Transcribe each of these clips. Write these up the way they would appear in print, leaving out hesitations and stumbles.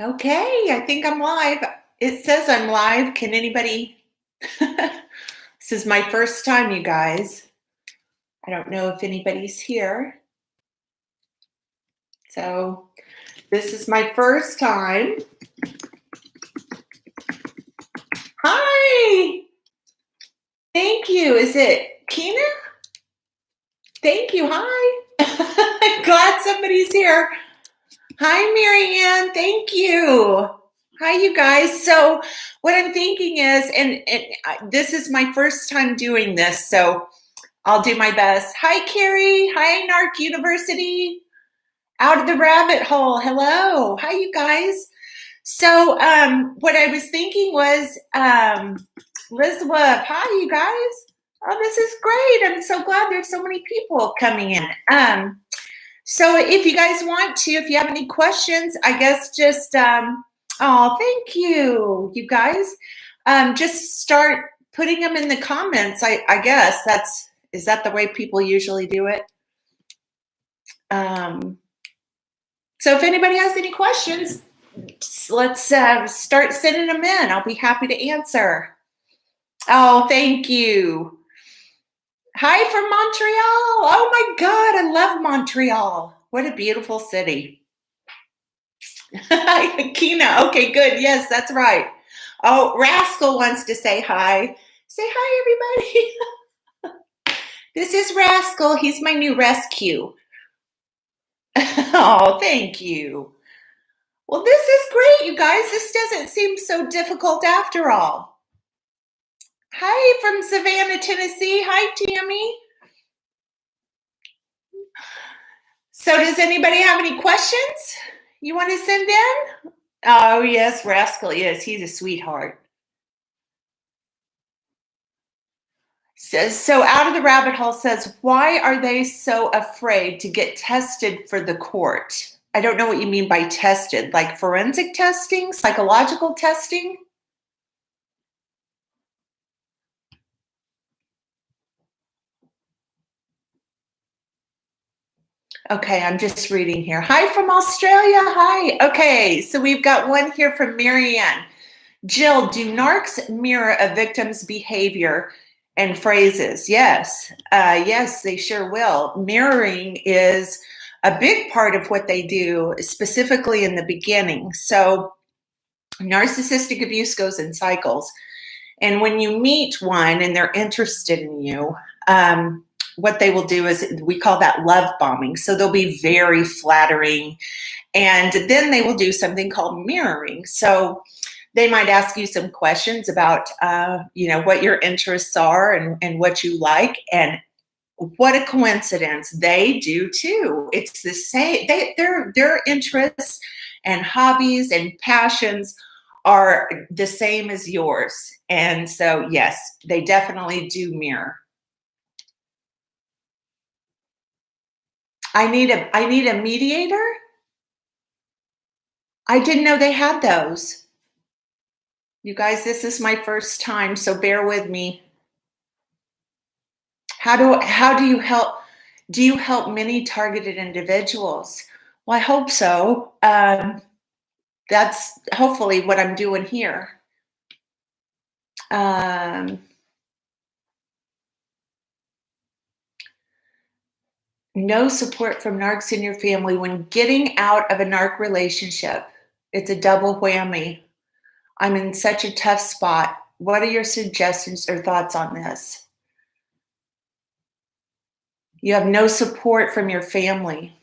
Okay, I think I'm live. It says I'm live. Can anybody? This is my first time, you guys. I don't know if anybody's here. So, this is my first time. Hi! Thank you. Is it Kina? Thank you. Hi. I'm glad somebody's here. Hi, Marianne. Thank you. Hi, you guys. So, what I'm thinking is, and this is my first time doing this, so I'll do my best. Hi, Carrie. Hi, Narc University. Out of the rabbit hole. Hello. Hi, you guys. So, what I was thinking was, Elizabeth. Hi, you guys. Oh, this is great. I'm so glad there's so many people coming in. So if you guys want to, if you have any questions, I guess just, oh, thank you, you guys. Just start putting them in the comments. I guess is that the way people usually do it? So if anybody has any questions, let's start sending them in. I'll be happy to answer. Oh, thank you. Hi from Montreal. Oh my God, I love Montreal. What a beautiful city. Hi, Kina. Okay, good. Yes, that's right. Oh, Rascal wants to say hi. Say hi, everybody. This is Rascal. He's my new rescue. Oh, thank you. Well, this is great, you guys. This doesn't seem so difficult after all. Hi from Savannah, Tennessee. Hi, Tammy. So does anybody have any questions you want to send in? Oh, yes, Rascal. Yes, he's a sweetheart. So Out of the Rabbit Hole says, why are they so afraid to get tested for the court? I don't know what you mean by tested, like forensic testing, psychological testing? Okay, I'm just reading here. Hi from Australia. Hi. Okay, so we've got one here from Marianne. Jill, do narcs mirror a victim's behavior and phrases? Yes. Yes, they sure will. Mirroring is a big part of what they do, specifically in the beginning. So narcissistic abuse goes in cycles. And when you meet one and they're interested in you, what they will do is, we call that love bombing. So they'll be very flattering. And then they will do something called mirroring. So they might ask you some questions about, what your interests are and what you like. And what a coincidence, they do too. It's the same. Their interests and hobbies and passions are the same as yours. And so, yes, they definitely do mirror. I need a mediator. I didn't know they had those. You guys, this is my first time, so bear with me. How do you help? Do you help many targeted individuals? Well, I hope so. That's hopefully what I'm doing here. No support from narcs in your family when getting out of a narc relationship. It's a double whammy. I'm in such a tough spot. What are your suggestions or thoughts on this? You have no support from your family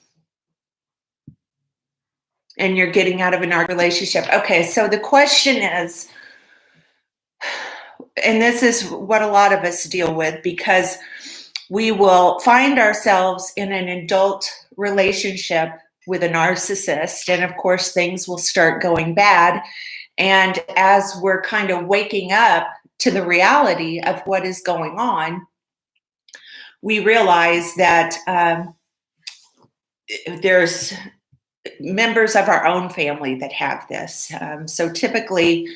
and you're getting out of a narc relationship. Okay, so the question is, and this is what a lot of us deal with, because we will find ourselves in an adult relationship with a narcissist, and of course things will start going bad. And as we're kind of waking up to the reality of what is going on, we realize that there's members of our own family that have this. So typically,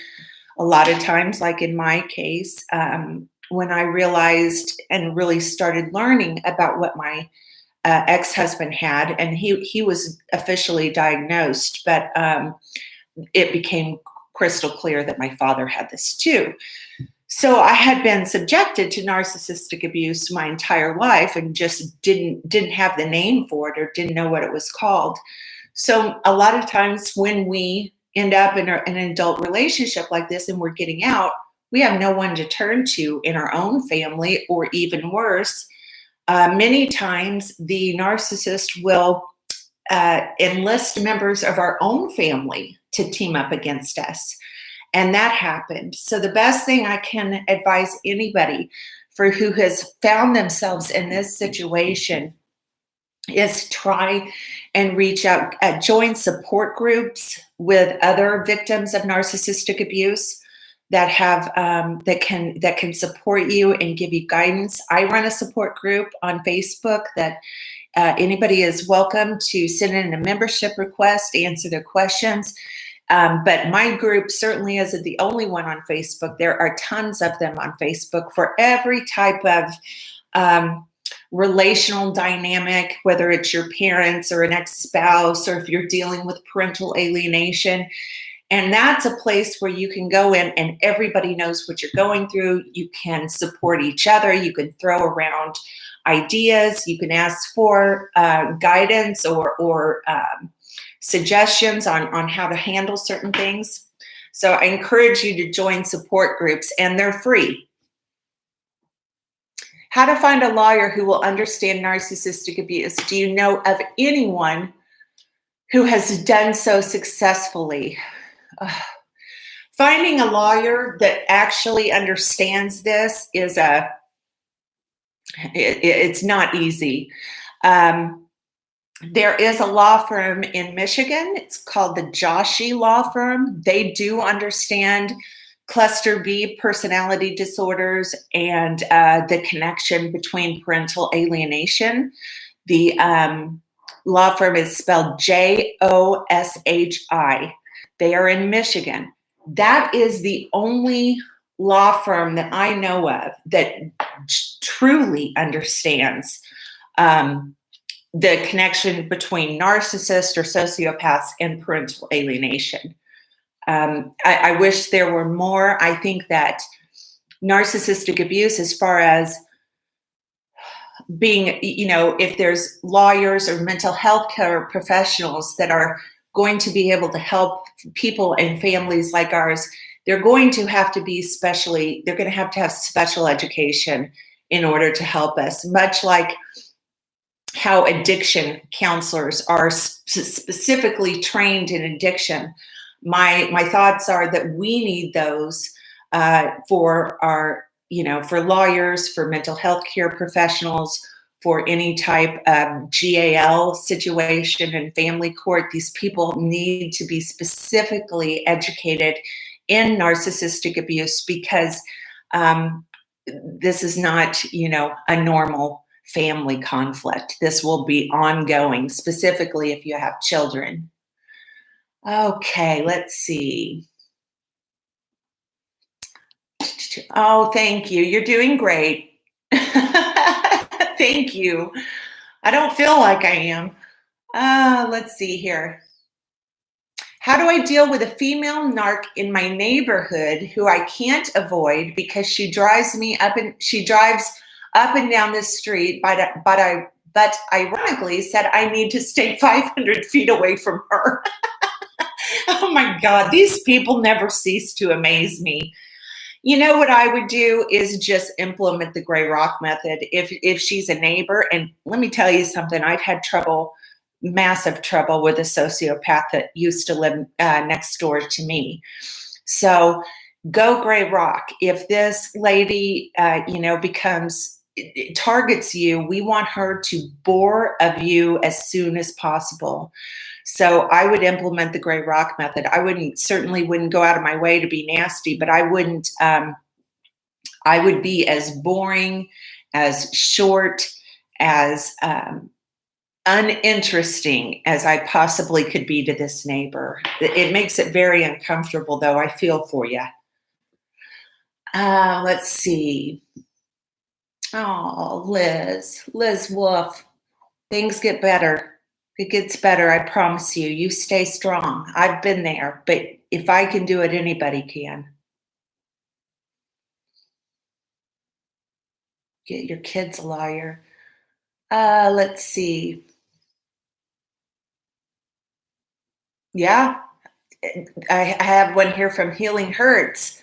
a lot of times, like in my case, when I realized and really started learning about what my ex-husband had, and he was officially diagnosed, but it became crystal clear that my father had this too. So I had been subjected to narcissistic abuse my entire life and just didn't have the name for it or didn't know what it was called. So a lot of times when we end up in an adult relationship like this and we're getting out, we have no one to turn to in our own family, or even worse, many times the narcissist will enlist members of our own family to team up against us. And that happened. So the best thing I can advise anybody for who has found themselves in this situation is try and reach out, join support groups with other victims of narcissistic abuse that have that can support you and give you guidance. I run a support group on Facebook that anybody is welcome to send in a membership request, answer their questions. But my group certainly isn't the only one on Facebook. There are tons of them on Facebook for every type of relational dynamic, whether it's your parents or an ex-spouse, or if you're dealing with parental alienation. And that's a place where you can go in and everybody knows what you're going through. You can support each other. You can throw around ideas. You can ask for guidance or suggestions on how to handle certain things. So I encourage you to join support groups, and they're free. How to find a lawyer who will understand narcissistic abuse. Do you know of anyone who has done so successfully? Finding a lawyer that actually understands this is it's not easy. There is a law firm in Michigan. It's called the Joshi Law Firm. They do understand cluster B personality disorders and the connection between parental alienation. The law firm is spelled Joshi. They are in Michigan. That is the only law firm that I know of that truly understands the connection between narcissists or sociopaths and parental alienation. I wish there were more. I think that narcissistic abuse, as far as being, if there's lawyers or mental health care professionals that are going to be able to help people and families like ours, they're going to have to have special education in order to help us, much like how addiction counselors are specifically trained in addiction. My thoughts are that we need those for our, for lawyers, for mental health care professionals, for any type of GAL situation in family court. These people need to be specifically educated in narcissistic abuse, because this is not, a normal family conflict. This will be ongoing, specifically if you have children. Okay, let's see. Oh, thank you. You're doing great. Thank you. I don't feel like I am. Let's see here. How do I deal with a female narc in my neighborhood who I can't avoid because she drives up and down the street, but ironically said I need to stay 500 feet away from her. Oh my God, these people never cease to amaze me. You know what I would do is just implement the gray rock method if she's a neighbor. And let me tell you something, I've had massive trouble with a sociopath that used to live next door to me. So go gray rock. If this lady, targets you, we want her to bore of you as soon as possible. So I would implement the gray rock method. I certainly wouldn't go out of my way to be nasty, but I would be as boring, as short, as uninteresting as I possibly could be to this neighbor. It makes it very uncomfortable, though. I feel for you. Let's see. Oh, Liz Wolf. Things get better. It gets better, I promise you. You stay strong. I've been there, but if I can do it, anybody can. Get your kids a lawyer. Let's see. Yeah, I have one here from Healing Hurts.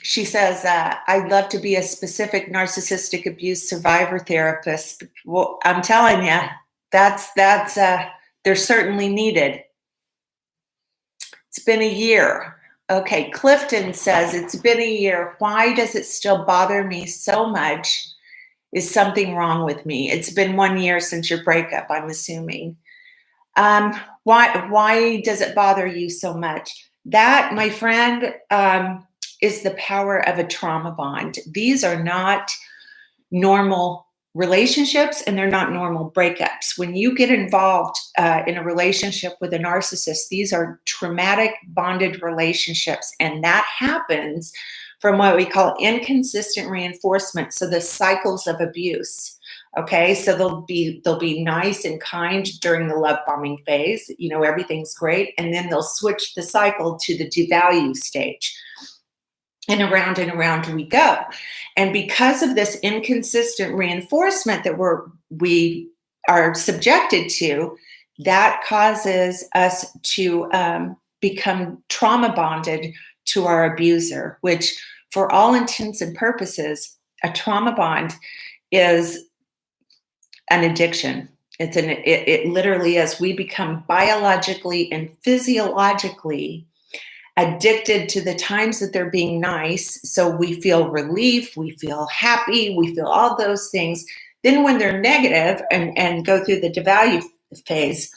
She says, I'd love to be a specific narcissistic abuse survivor therapist. Well, I'm telling you, that's they're certainly needed. It's been a year. Okay, Clifton says, it's been a year. Why does it still bother me so much? Is something wrong with me? It's been 1 year since your breakup, I'm assuming. Why does it bother you so much? That, my friend, is the power of a trauma bond. These are not normal relationships, and they're not normal breakups. When you get involved in a relationship with a narcissist, these are traumatic bonded relationships, and that happens from what we call inconsistent reinforcement. So the cycles of abuse. Okay, so they'll be nice and kind during the love bombing phase. You know, everything's great, and then they'll switch the cycle to the devalue stage. And around we go. And because of this inconsistent reinforcement that we are subjected to, that causes us to become trauma bonded to our abuser, which for all intents and purposes, a trauma bond is an addiction. It literally is. We become biologically and physiologically addicted to the times that they're being nice. So we feel relief, we feel happy, we feel all those things. Then when they're negative and go through the devalue phase,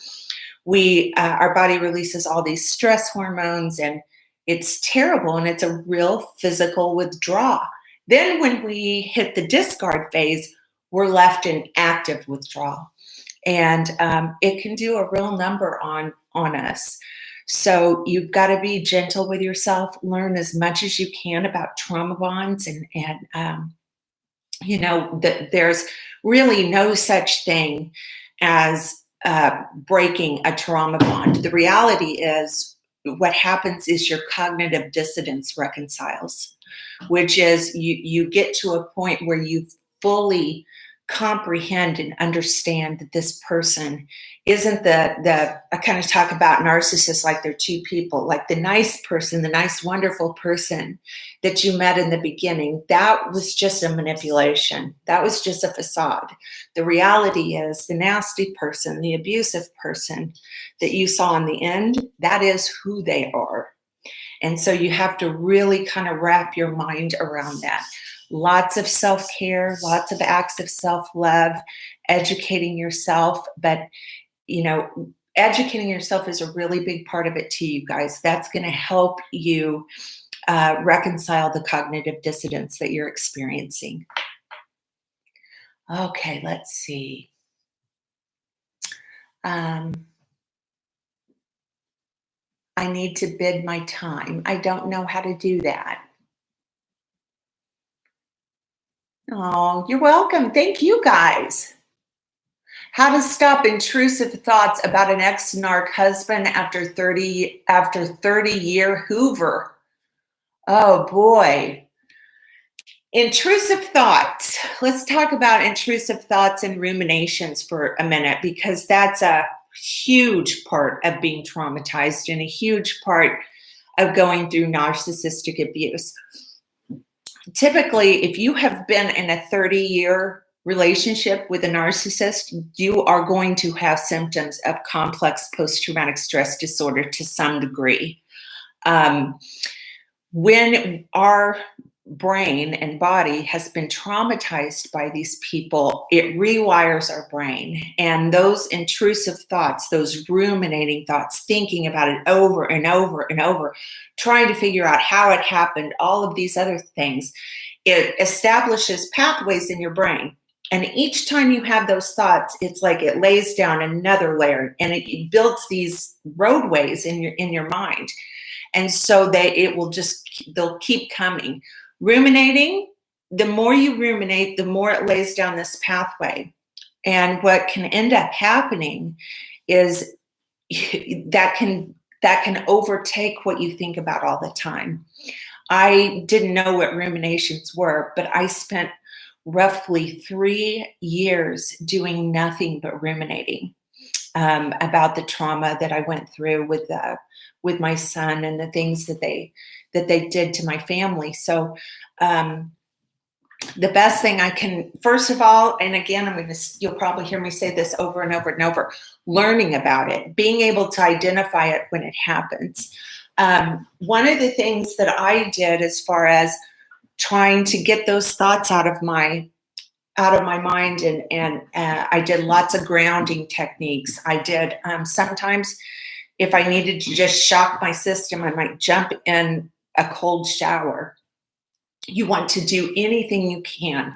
our body releases all these stress hormones, and it's terrible, and it's a real physical withdrawal. Then when we hit the discard phase, we're left in active withdrawal. And it can do a real number on us. So you've got to be gentle with yourself, learn as much as you can about trauma bonds, and you know, that there's really no such thing as breaking a trauma bond. The reality is what happens is your cognitive dissonance reconciles, which is you get to a point where you fully comprehend and understand that this person isn't I kind of talk about narcissists like they're two people, like the nice person, the nice, wonderful person that you met in the beginning. That was just a manipulation. That was just a facade. The reality is the nasty person, the abusive person that you saw in the end, that is who they are. And so you have to really kind of wrap your mind around that. Lots of self-care, lots of acts of self-love, educating yourself. But, you know, educating yourself is a really big part of it too, you guys. That's going to help you reconcile the cognitive dissonance that you're experiencing. Okay, let's see. I need to bid my time. I don't know how to do that. Oh, you're welcome. Thank you, guys. How to stop intrusive thoughts about an ex-narc husband after 30-year Hoover. Oh boy. Intrusive thoughts. Let's talk about intrusive thoughts and ruminations for a minute, because that's a huge part of being traumatized and a huge part of going through narcissistic abuse. Typically, if you have been in a 30-year relationship with a narcissist, you are going to have symptoms of complex post-traumatic stress disorder to some degree. When our brain and body has been traumatized by these people, it rewires our brain. And those intrusive thoughts, those ruminating thoughts, thinking about it over and over and over, trying to figure out how it happened, all of these other things, it establishes pathways in your brain. And each time you have those thoughts, it's like it lays down another layer, and it builds these roadways in your mind. And so they'll keep coming. Ruminating, the more you ruminate, the more it lays down this pathway. And what can end up happening is that can overtake what you think about all the time. I didn't know what ruminations were, but I spent roughly 3 years doing nothing but ruminating about the trauma that I went through with my son and the things that they did to my family. So the best thing I can, first of all, and again, you'll probably hear me say this over and over and over, learning about it, being able to identify it when it happens. One of the things that I did as far as trying to get those thoughts out of my mind, and I did lots of grounding techniques. I did sometimes if I needed to just shock my system, I might jump in a cold shower. You want to do anything you can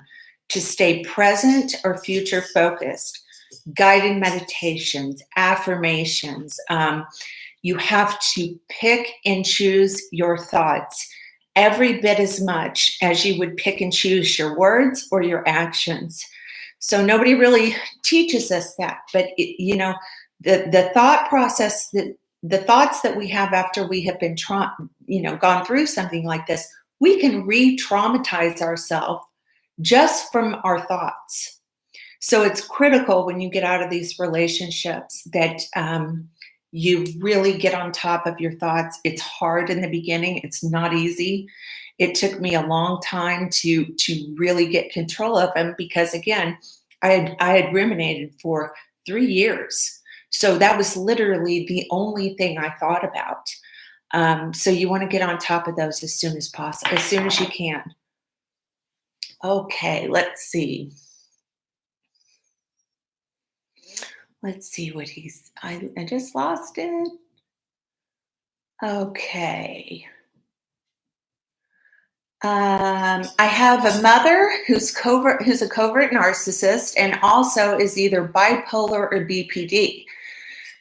to stay present or future focused. Guided meditations, affirmations. You have to pick and choose your thoughts every bit as much as you would pick and choose your words or your actions. So nobody really teaches us that, but the thought process, the thoughts that we have after we have been gone through something like this, we can re-traumatize ourselves just from our thoughts. So it's critical when you get out of these relationships that you really get on top of your thoughts. It's hard in the beginning. It's not easy. It took me a long time to really get control of them because, again, I had ruminated for 3 years. So that was literally the only thing I thought about. So you want to get on top of those as soon as possible, as soon as you can. Okay, let's see. Let's see what I just lost it. Okay. I have a mother who's a covert narcissist and also is either bipolar or BPD.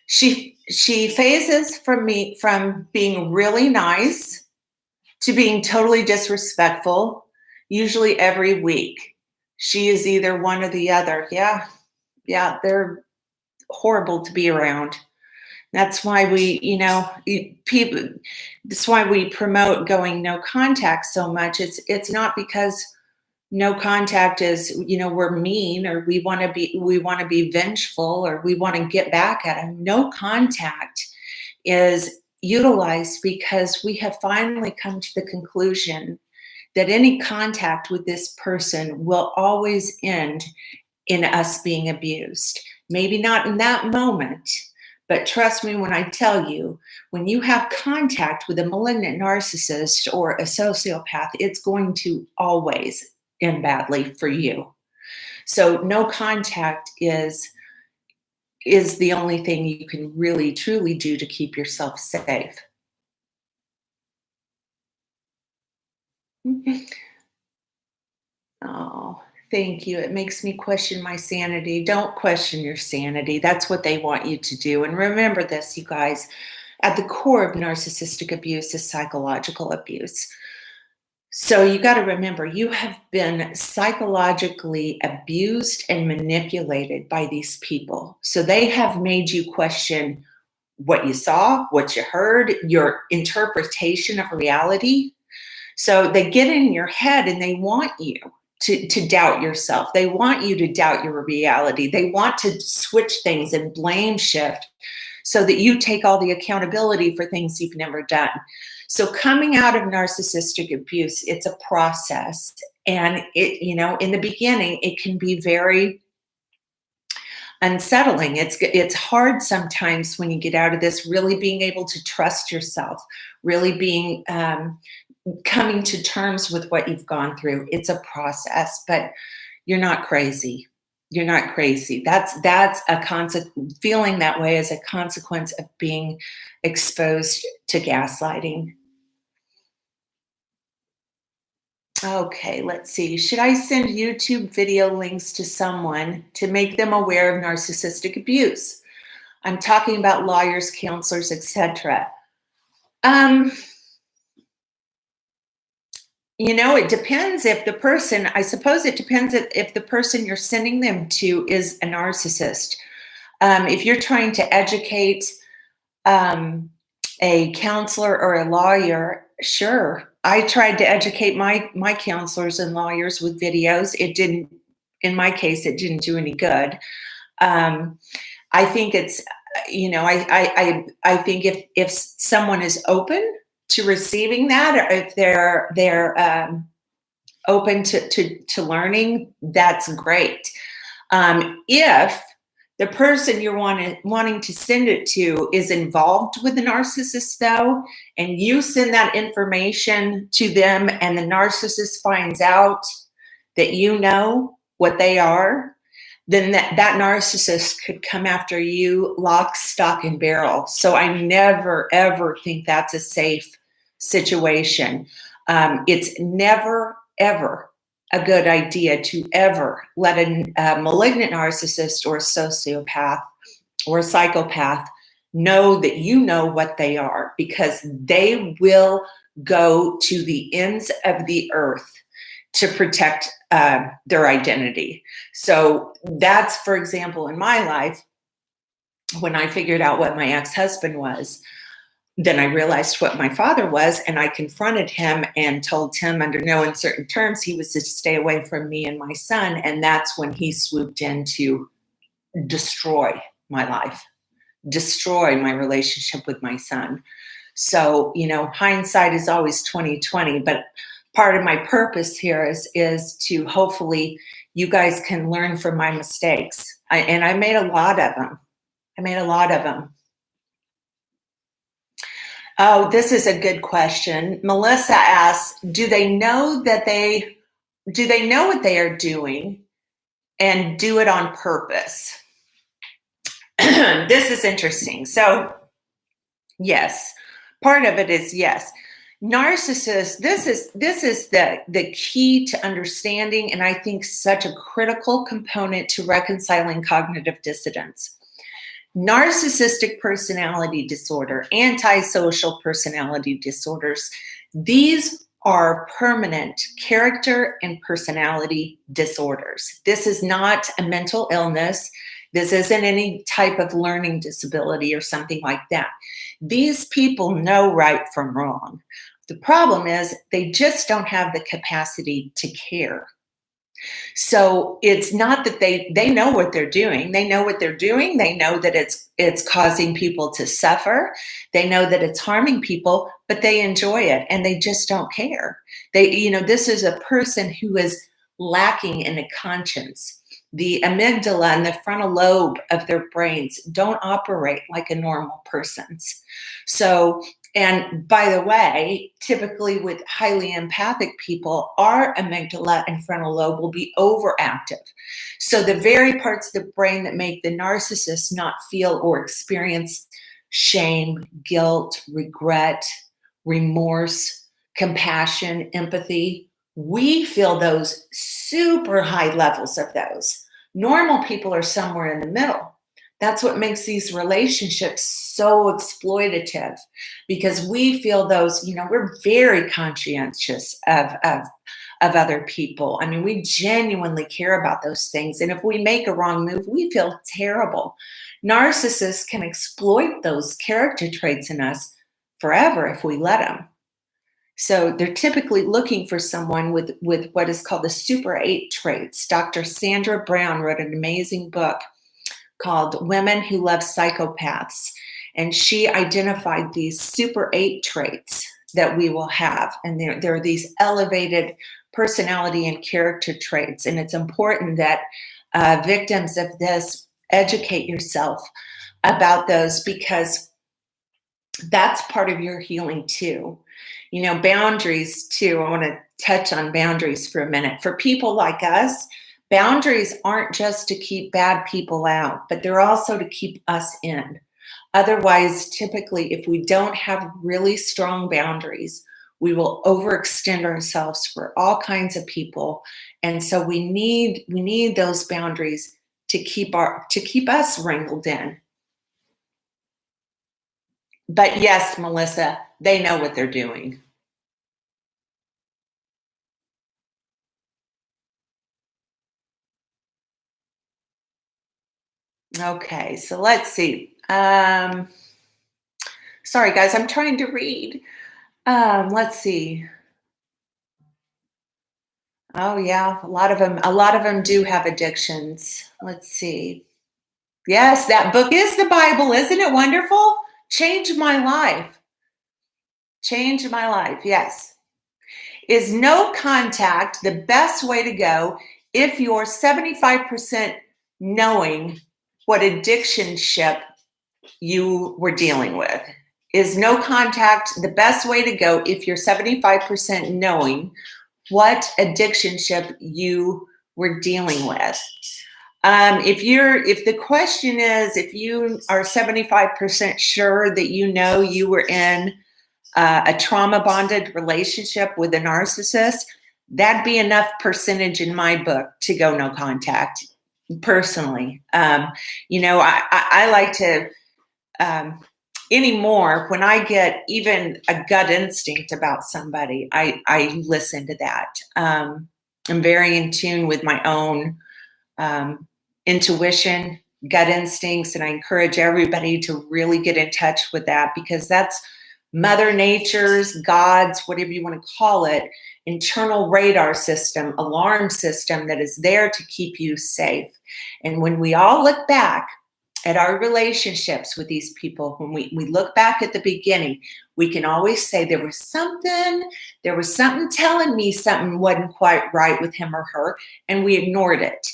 She phases from being really nice to being totally disrespectful, usually every week. She is either one or the other. Yeah, they're horrible to be around. That's why that's why we promote going no contact so much. It's not because no contact is, we're mean or we want to be vengeful or we want to get back at them. No contact is utilized because we have finally come to the conclusion that any contact with this person will always end in us being abused. Maybe not in that moment, but trust me when I tell you, when you have contact with a malignant narcissist or a sociopath, it's going to always end badly for you. So no contact is the only thing you can really truly do to keep yourself safe. Oh, thank you. It makes me question my sanity. Don't question your sanity. That's what they want you to do. And remember this, you guys, at the core of narcissistic abuse is psychological abuse. So you got to remember, you have been psychologically abused and manipulated by these people. So they have made you question what you saw, what you heard, your interpretation of reality. So they get in your head and they want you to doubt yourself. They want you to doubt your reality. They want to switch things and blame shift so that you take all the accountability for things you've never done. So coming out of narcissistic abuse, it's a process. And in the beginning, it can be very unsettling. It's hard sometimes when you get out of this, really being able to trust yourself, really being coming to terms with what you've gone through. It's a process, but you're not crazy. You're not crazy. That's a feeling that way as a consequence of being exposed to gaslighting. Okay, let's see. Should I send YouTube video links to someone to make them aware of narcissistic abuse? I'm talking about lawyers, counselors, etc. It depends if the person, I suppose it depends if the person you're sending them to is a narcissist. If you're trying to educate um, a counselor or a lawyer, sure. I tried to educate my counselors and lawyers with videos. It didn't, in my case, it didn't do any good. Um, I think it's, I think if someone is open to receiving that, or if they're open to learning, that's great. If the person you're wanting to send it to is involved with the narcissist, though, and you send that information to them, and the narcissist finds out that you know what they are, then that narcissist could come after you lock, stock, and barrel. So I never, ever think that's a safe situation. It's never, ever a good idea to ever let a malignant narcissist or a sociopath or a psychopath know that you know what they are, because they will go to the ends of the earth to protect their identity. So that's, for example, in my life, when I figured out what my ex-husband was, then I realized what my father was, and I confronted him and told him under no uncertain terms he was to stay away from me and my son. And that's when he swooped in to destroy my life, destroy my relationship with my son. So, hindsight is always 2020, but part of my purpose here is to hopefully you guys can learn from my mistakes. And I made a lot of them. Oh, this is a good question. Melissa asks, do they know what they are doing and do it on purpose? This is interesting. So, yes, part of it is yes. Narcissists, this is the key to understanding, and I think such a critical component to reconciling cognitive dissidence. Narcissistic personality disorder, antisocial personality disorders, these are permanent character and personality disorders. This is not a mental illness. This isn't any type of learning disability or something like that. These people know right from wrong. The problem is they just don't have the capacity to care. So it's not that they know what they're doing. They know what they're doing. They know that it's causing people to suffer. They know that it's harming people, but they enjoy it and they just don't care. This is a person who is lacking in a conscience. The amygdala and the frontal lobe of their brains don't operate like a normal person's. So, and by the way, typically with highly empathic people, our amygdala and frontal lobe will be overactive. So the very parts of the brain that make the narcissist not feel or experience shame, guilt, regret, remorse, compassion, empathy, we feel those super high levels of those. Normal people are somewhere in the middle. That's what makes these relationships so exploitative, because we feel those, we're very conscientious of other people. I mean, we genuinely care about those things. And if we make a wrong move, we feel terrible. Narcissists can exploit those character traits in us forever if we let them. So they're typically looking for someone with what is called the Super 8 traits. Dr. Sandra Brown wrote an amazing book called Women Who Love Psychopaths. And she identified these Super 8 traits that we will have. And there are these elevated personality and character traits. And it's important that victims of this educate yourself about those, because that's part of your healing too. Boundaries too. I want to touch on boundaries for a minute. For people like us, boundaries aren't just to keep bad people out, but they're also to keep us in. Otherwise, typically, if we don't have really strong boundaries, we will overextend ourselves for all kinds of people. And so we need those boundaries to keep us wrangled in. But yes, Melissa, they know what they're doing. Okay, so let's see. Sorry, guys, I'm trying to read. Let's see. Oh yeah, a lot of them do have addictions. Let's see. Yes, that book is the Bible. Isn't it wonderful? Changed my life. Changed my life. Yes. Is no contact the best way to go if you're 75% knowing what addiction ship you were dealing with? Is no contact the best way to go if you're 75% knowing what addiction ship you were dealing with? If the question is if you are 75% sure that you know you were in a trauma bonded relationship with a narcissist, that'd be enough percentage in my book to go no contact. Personally, I like to anymore when I get even a gut instinct about somebody, I listen to that. I'm very in tune with my own intuition, gut instincts, and I encourage everybody to really get in touch with that because that's Mother Nature's, God's, whatever you want to call it, internal radar system, alarm system that is there to keep you safe. And when we all look back at our relationships with these people, when we look back at the beginning, we can always say there was something telling me something wasn't quite right with him or her, and we ignored it.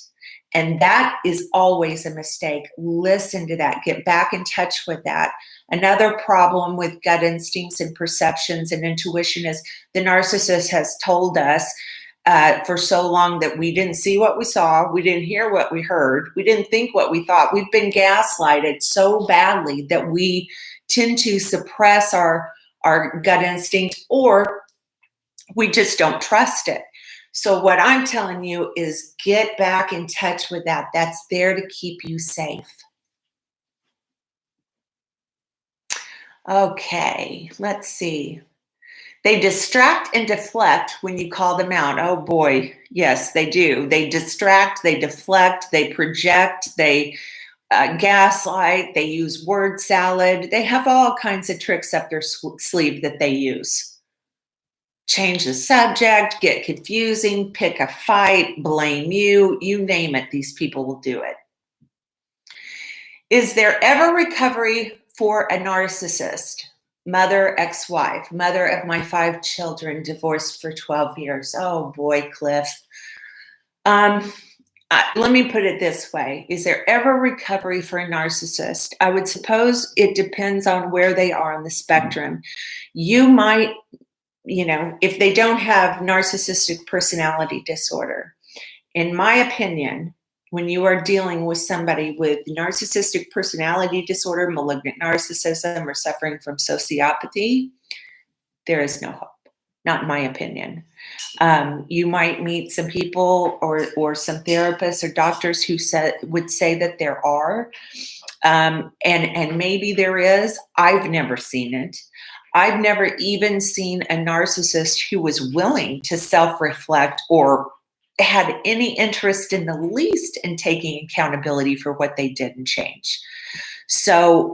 And that is always a mistake. Listen to that. Get back in touch with that. Another problem with gut instincts and perceptions and intuition is the narcissist has told us for so long that we didn't see what we saw, we didn't hear what we heard, we didn't think what we thought. We've been gaslighted so badly that we tend to suppress our gut instinct, or we just don't trust it. So what I'm telling you is get back in touch with that. That's there to keep you safe. Okay, let's see. They distract and deflect when you call them out. Oh boy, yes, they do. They distract, they deflect, they project, they gaslight, they use word salad. They have all kinds of tricks up their sleeve that they use. Change the subject, get confusing, pick a fight, blame you, you name it, these people will do it. Is there ever recovery for a narcissist? Mother, ex-wife, mother of my 5 children, divorced for 12 years. Oh boy, Cliff. Let me put it this way. Is there ever recovery for a narcissist? I would suppose it depends on where they are on the spectrum. You might, if they don't have narcissistic personality disorder, in my opinion, when you are dealing with somebody with narcissistic personality disorder, malignant narcissism, or suffering from sociopathy, there is no hope. Not in my opinion. You might meet some people or some therapists or doctors who would say that there are, and maybe there is. I've never seen it. I've never even seen a narcissist who was willing to self-reflect or had any interest in the least in taking accountability for what they did and change. So,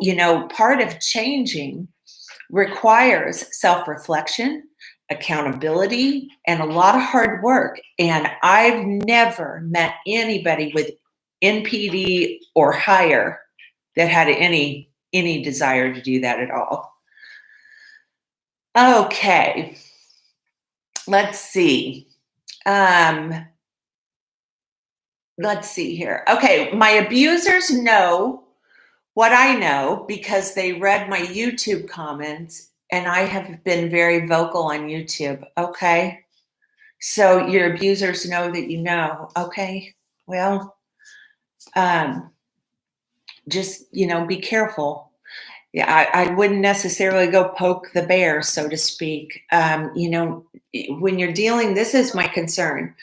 part of changing requires self-reflection, accountability, and a lot of hard work. And I've never met anybody with NPD or higher that had any desire to do that at all. Okay, let's see. Let's see here. Okay, my abusers know what I know because they read my YouTube comments, and I have been very vocal on YouTube. Okay, so your abusers know that you know. Okay, well, just be careful. Yeah, I wouldn't necessarily go poke the bear, so to speak. When you're dealing, this is my concern.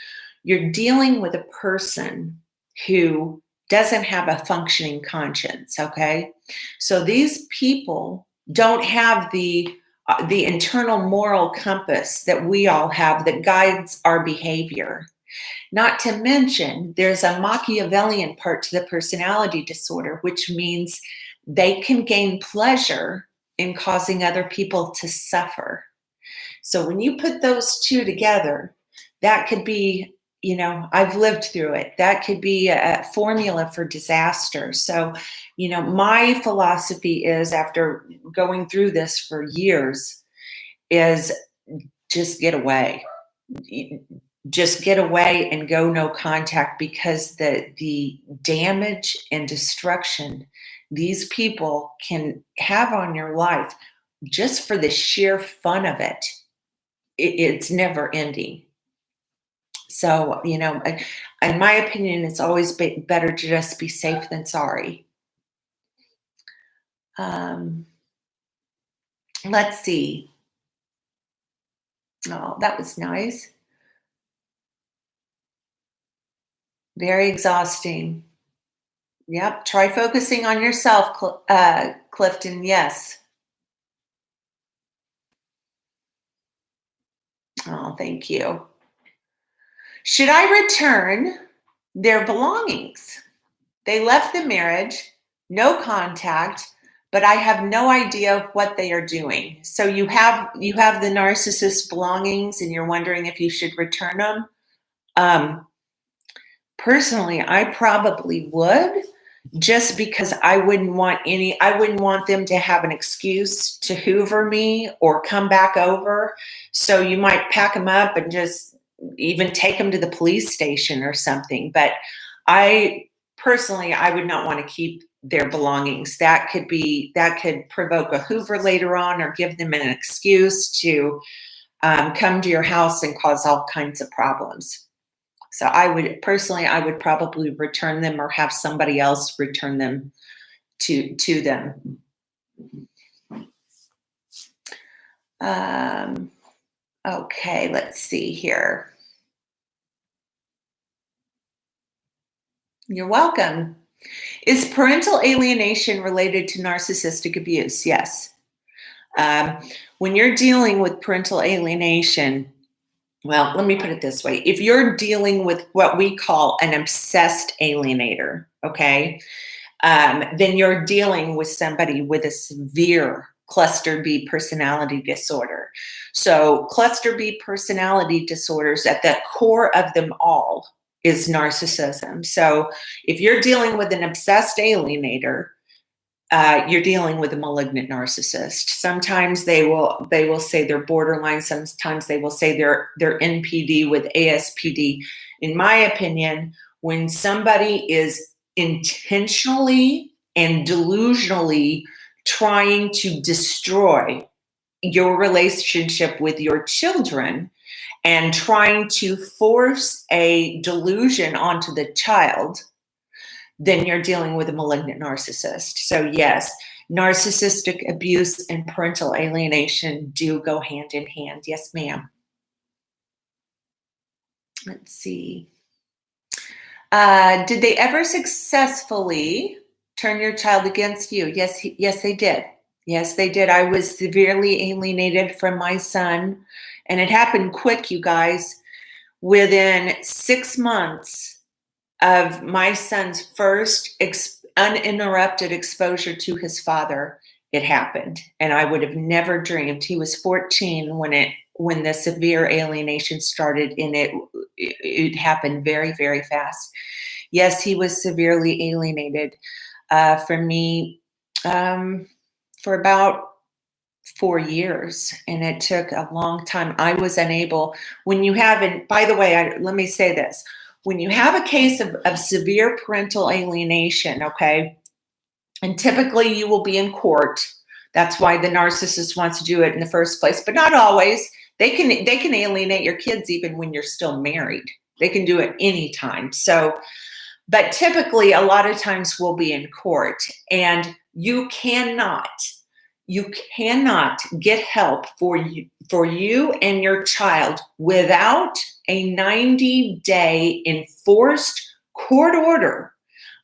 You're dealing with a person who doesn't have a functioning conscience, okay? So these people don't have the internal moral compass that we all have that guides our behavior. Not to mention, there's a Machiavellian part to the personality disorder, which means they can gain pleasure in causing other people to suffer. So when you put those two together, that could be, I've lived through it. That could be a formula for disaster. So, my philosophy is, after going through this for years, is just get away. Just get away and go no contact, because the damage and destruction these people can have on your life, just for the sheer fun of it, it's never ending. So, in my opinion, it's always better to just be safe than sorry. Let's see. Oh, that was nice. Very exhausting. Yep. Try focusing on yourself, Clifton. Yes. Oh, thank you. Should I return their belongings? They left the marriage, no contact, but I have no idea what they are doing. So you have the narcissist belongings, and you're wondering if you should return them. Personally, I probably would, just because I wouldn't want them to have an excuse to hoover me or come back over. So you might pack them up and just even take them to the police station or something. But I would not want to keep their belongings. That could provoke a hoover later on, or give them an excuse to come to your house and cause all kinds of problems. So I would probably return them, or have somebody else return them to them. Okay, let's see here. You're welcome. Is parental alienation related to narcissistic abuse? Yes. When you're dealing with parental alienation, well, let me put it this way. If you're dealing with what we call an obsessed alienator, okay, then you're dealing with somebody with a severe cluster B personality disorder. So cluster B personality disorders, at the core of them all, is narcissism. So if you're dealing with an obsessed alienator, you're dealing with a malignant narcissist. Sometimes they will say they're borderline. Sometimes they will say they're NPD with ASPD. In my opinion, when somebody is intentionally and delusionally trying to destroy your relationship with your children, and trying to force a delusion onto the child, then you're dealing with a malignant narcissist. So yes, narcissistic abuse and parental alienation do go hand in hand. Yes, ma'am. Let's see. Did they ever successfully turn your child against you? Yes, they did. Yes, they did. I was severely alienated from my son, and it happened quick, you guys. Within 6 months of my son's first uninterrupted exposure to his father, it happened. And I would have never dreamed. He was 14 when the severe alienation started, and it happened very, very fast. Yes, he was severely alienated from me for about 4 years, and it took a long time. I was unable, when you have, and by the way, let me say this, when you have a case of severe parental alienation, okay, and typically you will be in court. That's why the narcissist wants to do it in the first place, but not always. They can alienate your kids even when you're still married. They can do it anytime. So, but typically a lot of times we'll be in court, and you cannot get help for you and your child without a 90-day enforced court order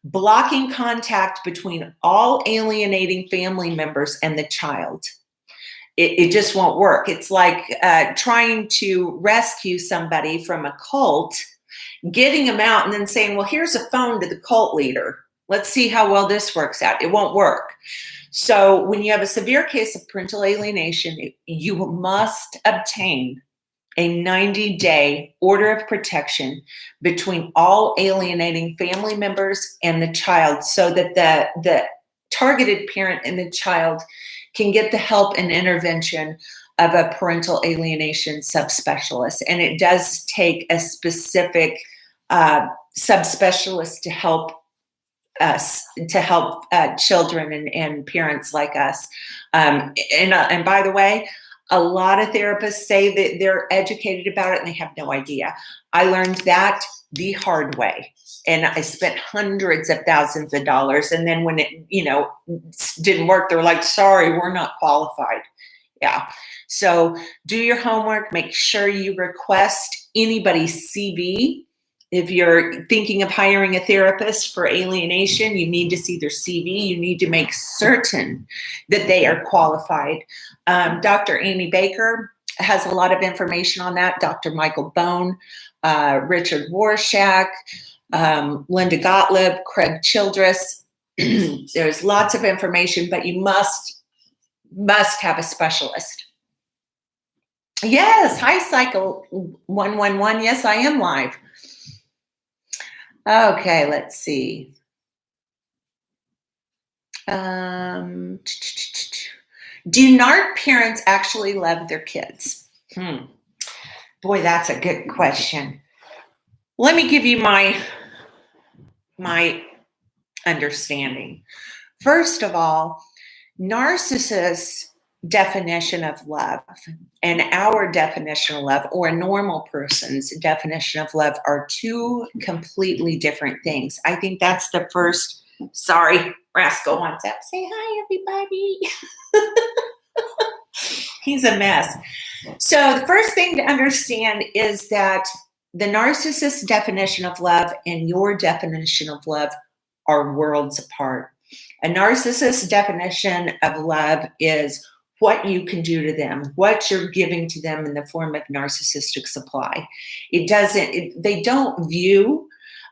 blocking contact between all alienating family members and the child. It just won't work. It's like trying to rescue somebody from a cult getting them out and then saying, well, here's a phone to the cult leader. Let's see how well this works out. It won't work. So when you have a severe case of parental alienation, you must obtain a 90-day order of protection between all alienating family members and the child, so that the targeted parent and the child can get the help and intervention of a parental alienation subspecialist. And it does take a specific subspecialist to help us, to help children and parents like us. And by the way, a lot of therapists say that they're educated about it and they have no idea. I learned that the hard way. And I spent hundreds of thousands of dollars. And then when it, didn't work, they're like, sorry, we're not qualified. Yeah. So do your homework. Make sure you request anybody's CV. If you're thinking of hiring a therapist for alienation, you need to see their CV. You need to make certain that they are qualified. Dr. Amy Baker has a lot of information on that. Dr. Michael Bone, Richard Warshak, Linda Gottlieb, Craig Childress. There's lots of information, but you must have a specialist. Yes, hi, Cycle 111. Yes, I am live. Okay, let's see. Do narc parents actually love their kids? Boy, that's a good question. Let me give you my understanding. First of all, narcissists' definition of love and our definition of love, or a normal person's definition of love, are two completely different things. I think that's the first. Sorry, Rascal wants up. Say hi, everybody. He's a mess. So the first thing to understand is that the narcissist's definition of love and your definition of love are worlds apart. A narcissist's definition of love is what you can do to them, what you're giving to them in the form of narcissistic supply. They don't view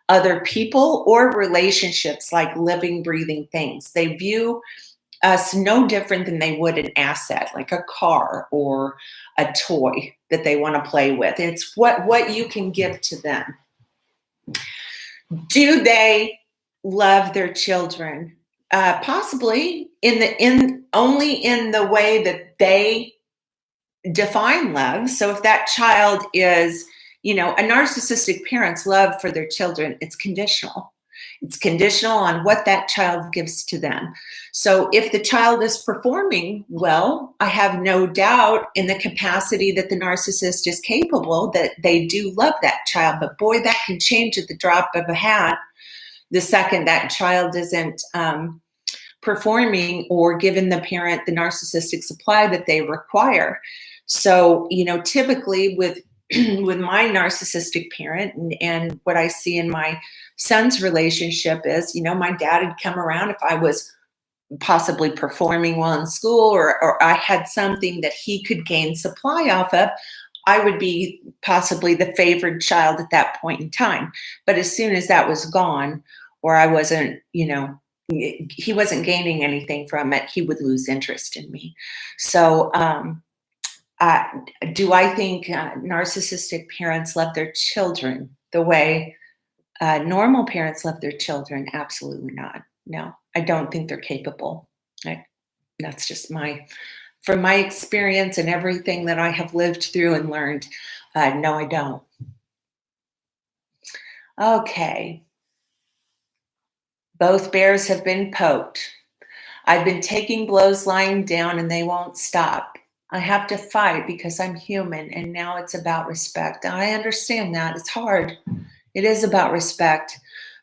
other people or relationships like living, breathing things. They view us no different than they would an asset, like a car or a toy that they want to play with. It's what you can give to them. Do they love their children? Possibly only in the way that they define love. So if that child is, a narcissistic parent's love for their children, it's conditional. It's conditional on what that child gives to them. So if the child is performing well, I have no doubt in the capacity that the narcissist is capable that they do love that child. But boy, that can change at the drop of a hat the second that child isn't performing or giving the parent the narcissistic supply that they require. So, typically with my narcissistic parent and what I see in my son's relationship is, my dad would come around if I was possibly performing well in school or I had something that he could gain supply off of. I would be possibly the favored child at that point in time. But as soon as that was gone, or I wasn't, he wasn't gaining anything from it, he would lose interest in me. So do I think narcissistic parents love their children the way normal parents love their children? Absolutely not. No, I don't think they're capable. That's just from my experience and everything that I have lived through and learned. No, I don't. Okay. Both bears have been poked. I've been taking blows lying down and they won't stop. I have to fight because I'm human and now it's about respect. I understand that. It's hard. It is about respect.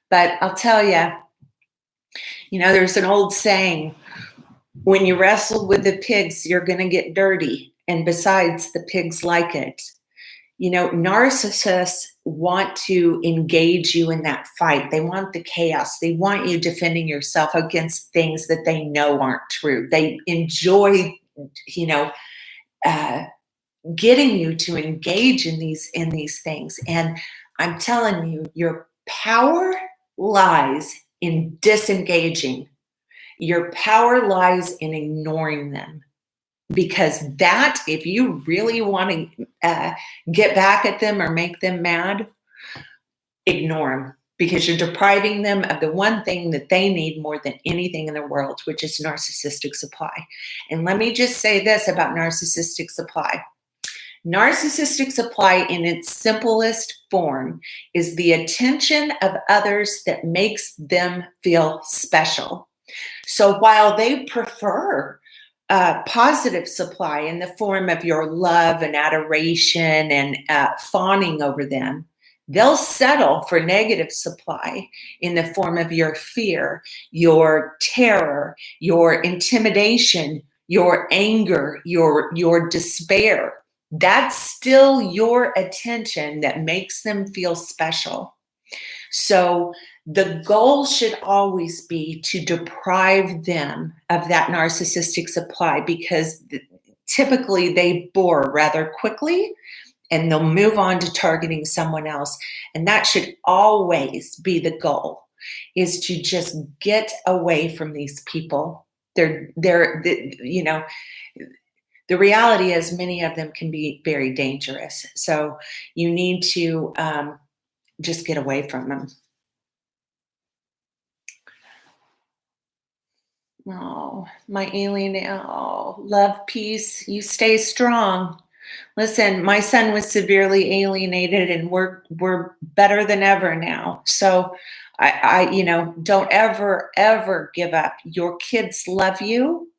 But I'll tell you, there's an old saying, when you wrestle with the pigs, you're going to get dirty. And besides, the pigs like it. Narcissists want to engage you in that fight. They want the chaos. They want you defending yourself against things that they know aren't true. They enjoy, getting you to engage in these things. And I'm telling you, your power lies in disengaging. Your power lies in ignoring them. Because that, if you really want to get back at them or make them mad, ignore them, because you're depriving them of the one thing that they need more than anything in the world, which is narcissistic supply. And let me just say this about narcissistic supply. Narcissistic supply in its simplest form is the attention of others that makes them feel special. So while they prefer positive supply in the form of your love and adoration and fawning over them, they'll settle for negative supply in the form of your fear, your terror, your intimidation, your anger, your despair. That's still your attention that makes them feel special. So the goal should always be to deprive them of that narcissistic supply, because typically they bore rather quickly and they'll move on to targeting someone else. And that should always be the goal, is to just get away from these people. The reality is many of them can be very dangerous. So you need to just get away from them. Oh, my alien. Oh, love, peace. You stay strong. Listen, my son was severely alienated, and we're better than ever now. So I don't ever give up. Your kids love you.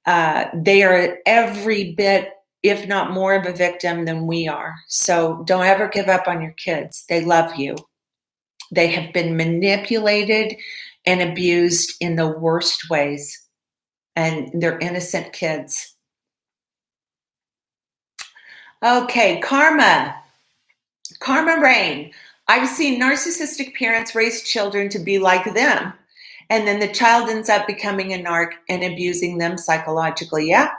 They are every bit, if not more, of a victim than we are. So don't ever give up on your kids. They love you. They have been manipulated and abused in the worst ways, and they're innocent kids. Okay, Karma Rain. I've seen narcissistic parents raise children to be like them, and then the child ends up becoming a narc and abusing them psychologically. Yeah.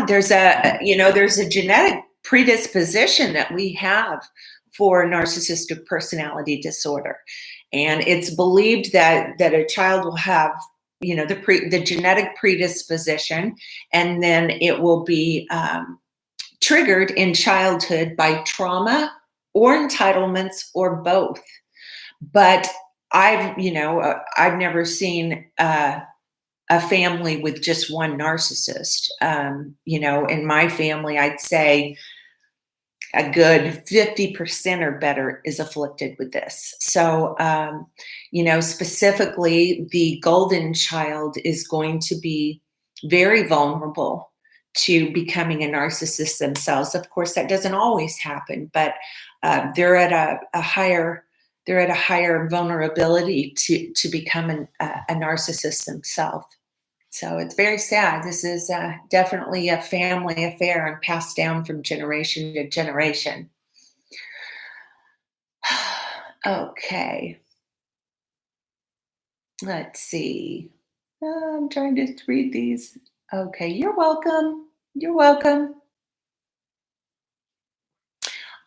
There's a genetic predisposition that we have for narcissistic personality disorder, and it's believed that a child will have the genetic predisposition, and then it will be triggered in childhood by trauma or entitlements or both. But I've never seen a family with just one narcissist. In my family, I'd say a good 50% or better is afflicted with this. So, specifically, the golden child is going to be very vulnerable to becoming a narcissist themselves. Of course, that doesn't always happen, but they're at a higher vulnerability to become a narcissist themselves. So it's very sad. This is definitely a family affair and passed down from generation to generation. Okay. Let's see. I'm trying to read these. Okay, you're welcome. You're welcome.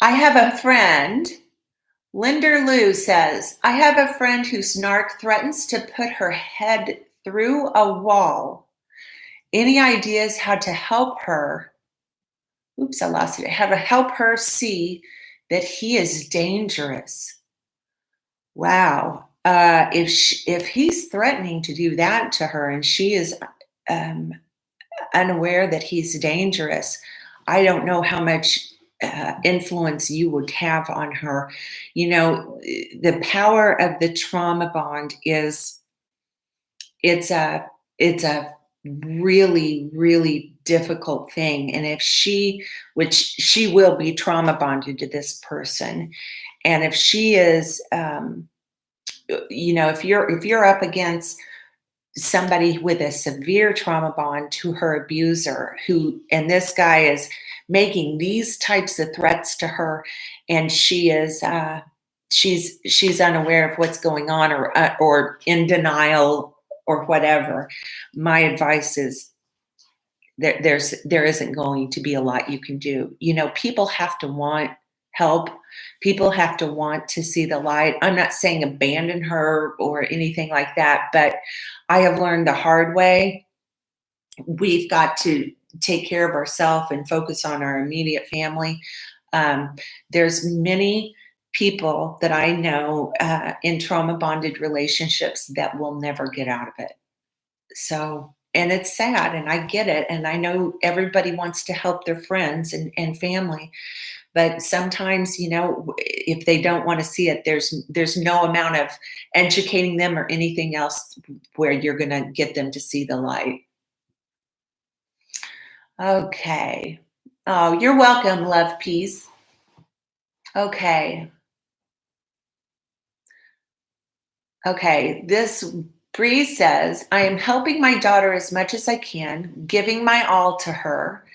I have a friend. Linder Lou says, I have a friend whose narc threatens to put her head through a wall. Any ideas how to help her? Oops, I lost it. How to help her see that he is dangerous. Wow. If he's threatening to do that to her and she is unaware that he's dangerous, I don't know how much influence you would have on her. The power of the trauma bond is it's a really, really difficult thing. And which she will be trauma bonded to this person. And if she is, if you're up against somebody with a severe trauma bond to her abuser, and this guy is making these types of threats to her, and she is she's unaware of what's going on, or in denial or whatever, my advice is there isn't going to be a lot you can do. People have to want help. People have to want to see the light. I'm not saying abandon her or anything like that, but I have learned the hard way. We've got to take care of ourselves and focus on our immediate family. Um, there's many people that I know in trauma bonded relationships that will never get out of it. So, and it's sad, and I get it. And I know everybody wants to help their friends and family, but sometimes, if they don't want to see it, there's no amount of educating them or anything else where you're going to get them to see the light. Okay. Oh, you're welcome, love, peace. Okay. Okay. This Bree says, I am helping my daughter as much as I can, giving my all to her,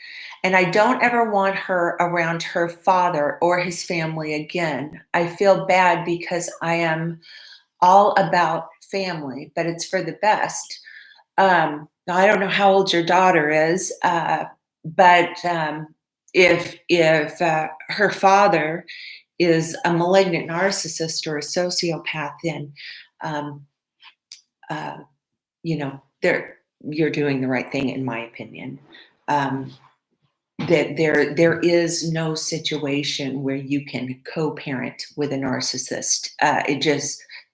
and I don't ever want her around her father or his family again. I feel bad because I am all about family, but it's for the best. Now, I don't know how old your daughter is, but if her father is a malignant narcissist or a sociopath, then um, uh, you're doing the right thing, in my opinion. Um, that there is no situation where you can co-parent with a narcissist.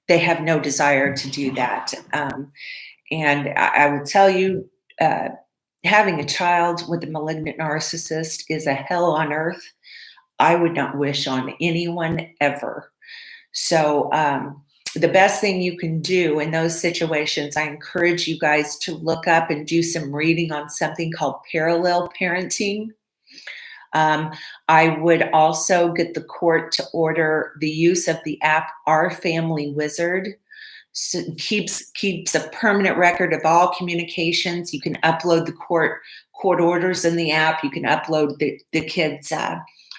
They have no desire to do that. And I will tell you, having a child with a malignant narcissist is a hell on earth. I would not wish on anyone ever. So, the best thing you can do in those situations, I encourage you guys to look up and do some reading on something called parallel parenting. I would also get the court to order the use of the app Our Family Wizard. So keeps a permanent record of all communications. You can upload the court orders in the app. You can upload the kids'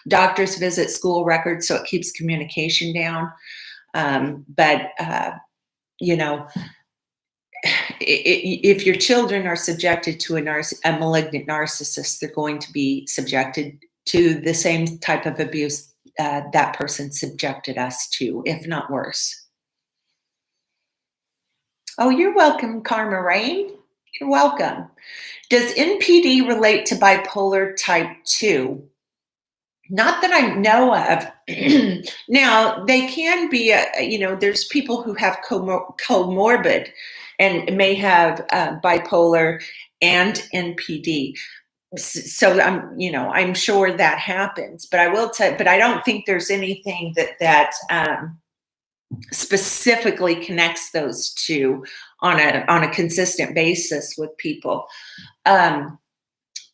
doctor's visit, school records, so it keeps communication down. But if your children are subjected to a malignant narcissist, they're going to be subjected to the same type of abuse that person subjected us to, if not worse. Oh, you're welcome, Karma Rain. You're welcome. Does NPD relate to bipolar type 2? Not that I know of. Now, they can be, there's people who have comorbid and may have bipolar and NPD. So I'm sure that happens, but I will tell. But I don't think there's anything that specifically connects those two on a consistent basis with people.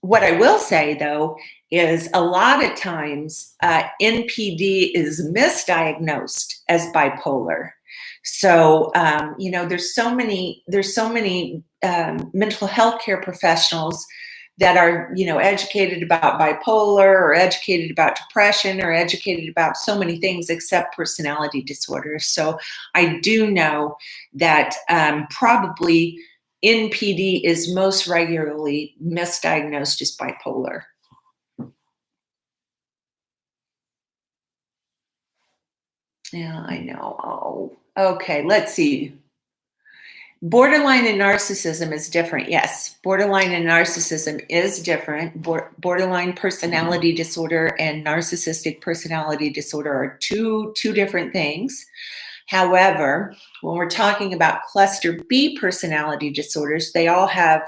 What I will say, though, is a lot of times NPD is misdiagnosed as bipolar. So there's so many mental health care professionals that are educated about bipolar or educated about depression or educated about so many things except personality disorders. So I do know that probably NPD is most regularly misdiagnosed as bipolar. Yeah, I know. Oh, okay. Let's see. Borderline and narcissism is different. Yes, borderline and narcissism is different. Borderline personality disorder and narcissistic personality disorder are two different things. However, when we're talking about cluster B personality disorders, they all have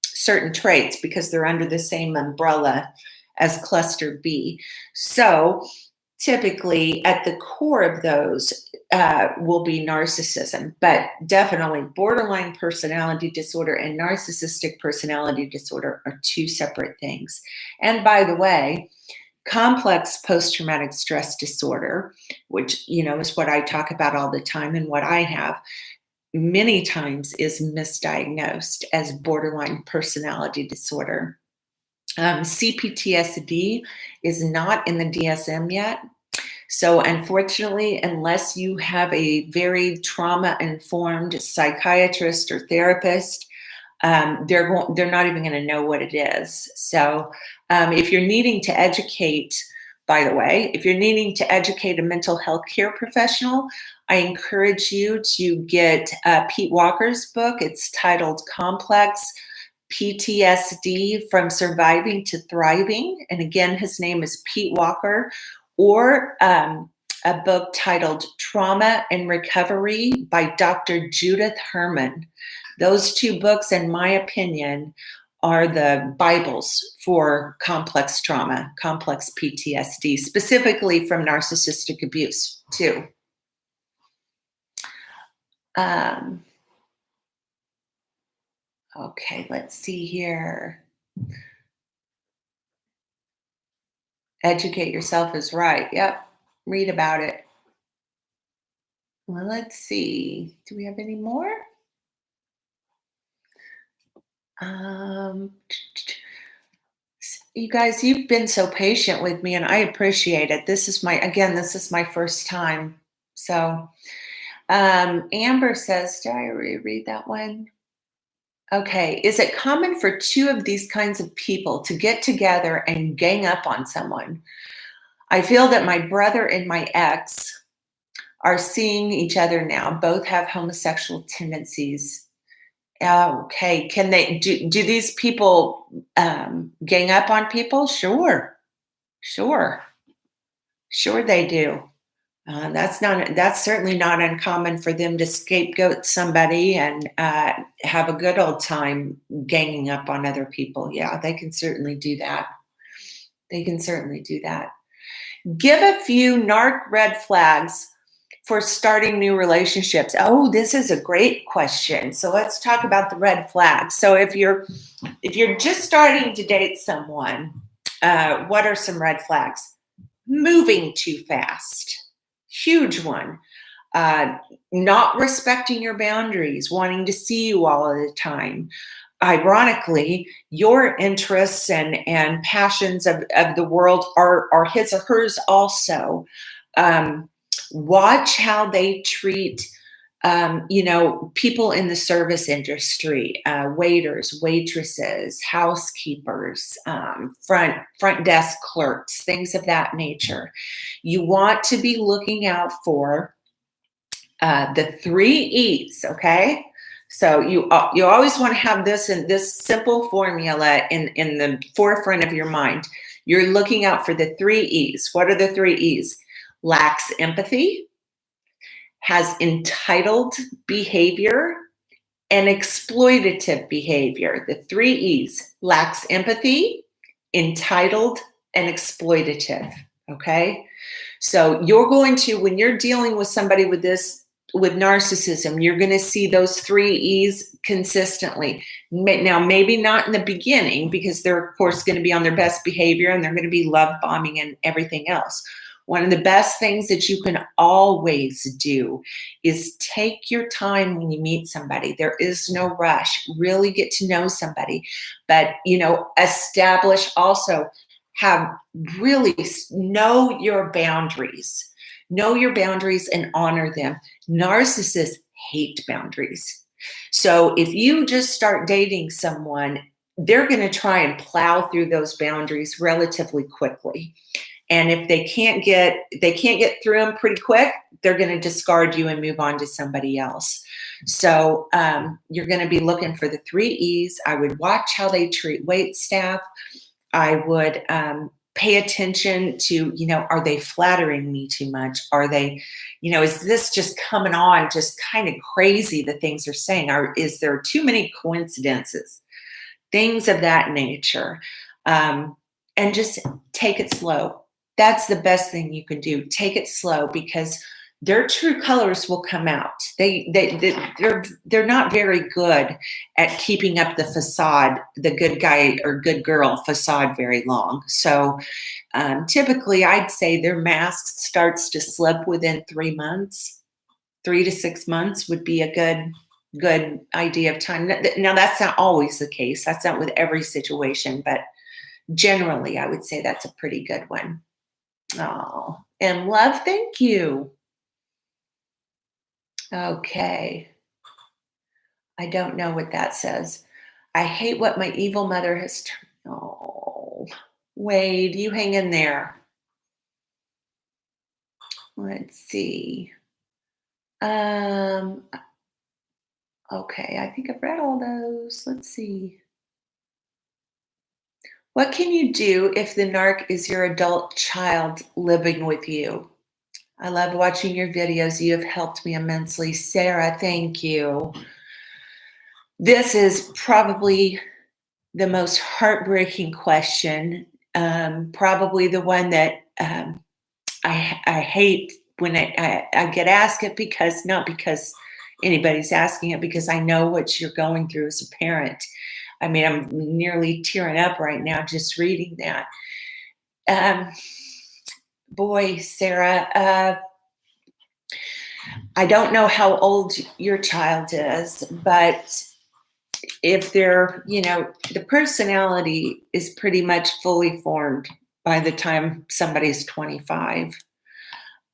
certain traits because they're under the same umbrella as cluster B. So typically at the core of those will be narcissism, but definitely borderline personality disorder and narcissistic personality disorder are two separate things. And by the way, complex post-traumatic stress disorder, which is what I talk about all the time and what I have many times, is misdiagnosed as borderline personality disorder. CPTSD is not in the DSM yet. So unfortunately, unless you have a very trauma-informed psychiatrist or therapist, they're not even going to know what it is. So if you're needing to educate by the way. If you're needing to educate a mental health care professional, I encourage you to get Pete Walker's book. It's titled Complex PTSD from Surviving to Thriving. And again, his name is Pete Walker, or a book titled Trauma and Recovery by Dr. Judith Herman. Those two books, in my opinion, are the Bibles for complex trauma, complex PTSD, specifically from narcissistic abuse, too. Okay, let's see here. Educate yourself is right. Yep, read about it. Well, let's see. Do we have any more? You guys, you've been so patient with me, and I appreciate it. This is my first time. So, Amber says, did I read that one? Okay. Is it common for two of these kinds of people to get together and gang up on someone? I feel that my brother and my ex are seeing each other now. Both have homosexual tendencies. Okay. Can they do these people gang up on people? Sure. Sure they do. That's certainly not uncommon for them to scapegoat somebody and have a good old time ganging up on other people. Yeah, they can certainly do that. Give a few narc red flags for starting new relationships. Oh, this is a great question. So let's talk about the red flags. So if you're just starting to date someone, what are some red flags? Moving too fast. Huge one. Not respecting your boundaries, wanting to see you all of the time. Ironically, your interests and passions of the world are his or hers also. Watch how they treat people in the service industry, waiters, waitresses, housekeepers, front desk clerks, things of that nature. You want to be looking out for the 3 E's, okay? So you always want to have this in this simple formula in the forefront of your mind. You're looking out for the 3 E's. What are the 3 E's? Lacks empathy, has entitled behavior, and exploitative behavior. The 3 E's: lacks empathy, entitled, and exploitative. Okay? So you're going to, when you're dealing with somebody with narcissism, you're going to see those 3 E's consistently. Now, maybe not in the beginning, because they're, of course, going to be on their best behavior and they're going to be love bombing and everything else. One of the best things that you can always do is take your time when you meet somebody. There is no rush. Really get to know somebody, but establish also, really know your boundaries. Know your boundaries and honor them. Narcissists hate boundaries. So if you just start dating someone, they're going to try and plow through those boundaries relatively quickly. And if they can't get through them pretty quick, they're going to discard you and move on to somebody else. So you're going to be looking for the 3 E's. I would watch how they treat wait staff. I would pay attention to, are they flattering me too much? Are they, is this just coming on just kind of crazy, the things they're saying? Is there too many coincidences? Things of that nature. And just take it slow. That's the best thing you can do. Take it slow, because their true colors will come out. They're not very good at keeping up the facade, the good guy or good girl facade, very long. So typically, I'd say their mask starts to slip within 3 months. 3 to 6 months would be a good idea of time. Now, that's not always the case. That's not with every situation, but generally, I would say that's a pretty good one. Oh, and love, thank you. Okay. I don't know what that says. I hate what my evil mother has turned. Oh, Wade, you hang in there. Let's see. Okay, I think I've read all those. Let's see. What can you do if the narc is your adult child living with you? I love watching your videos. You have helped me immensely. Sarah, thank you. This is probably the most heartbreaking question. Probably the one that I hate when I get asked it, because not because anybody's asking it, because I know what you're going through as a parent. I mean, I'm nearly tearing up right now just reading that. Um, Boy, Sarah, I don't know how old your child is, but if they're, the personality is pretty much fully formed by the time somebody's 25.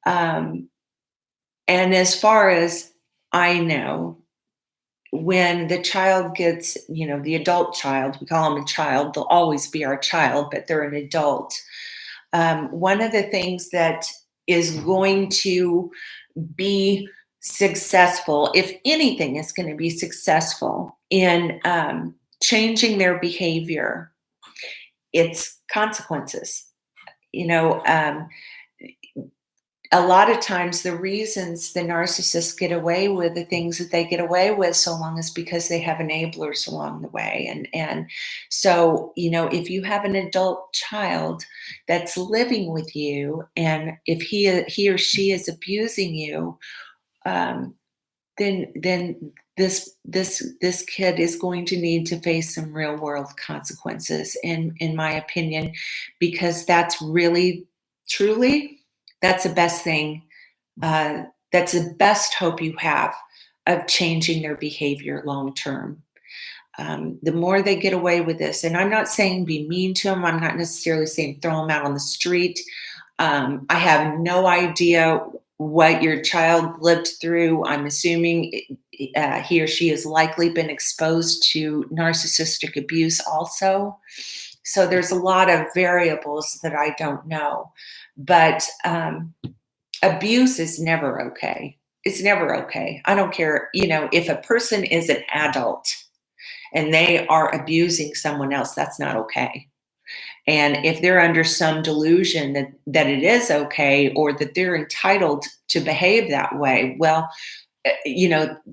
And as far as I know, when the child gets, the adult child, we call them a child, they'll always be our child, but they're an adult. One of the things that is going to be successful, if anything is going to be successful in changing their behavior, it's consequences. A lot of times the reasons the narcissists get away with the things that they get away with so long is because they have enablers along the way. And so, if you have an adult child that's living with you, and if he or she is abusing you, then this kid is going to need to face some real world consequences, in my opinion, because that's really, truly, that's the best thing. That's the best hope you have of changing their behavior long term. The more they get away with this, and I'm not saying be mean to them. I'm not necessarily saying throw them out on the street. I have no idea what your child lived through. I'm assuming he or she has likely been exposed to narcissistic abuse also. So there's a lot of variables that I don't know. But abuse is never okay. It's never okay. I don't care, if a person is an adult and they are abusing someone else, that's not okay. And if they're under some delusion that it is okay, or that they're entitled to behave that way, well,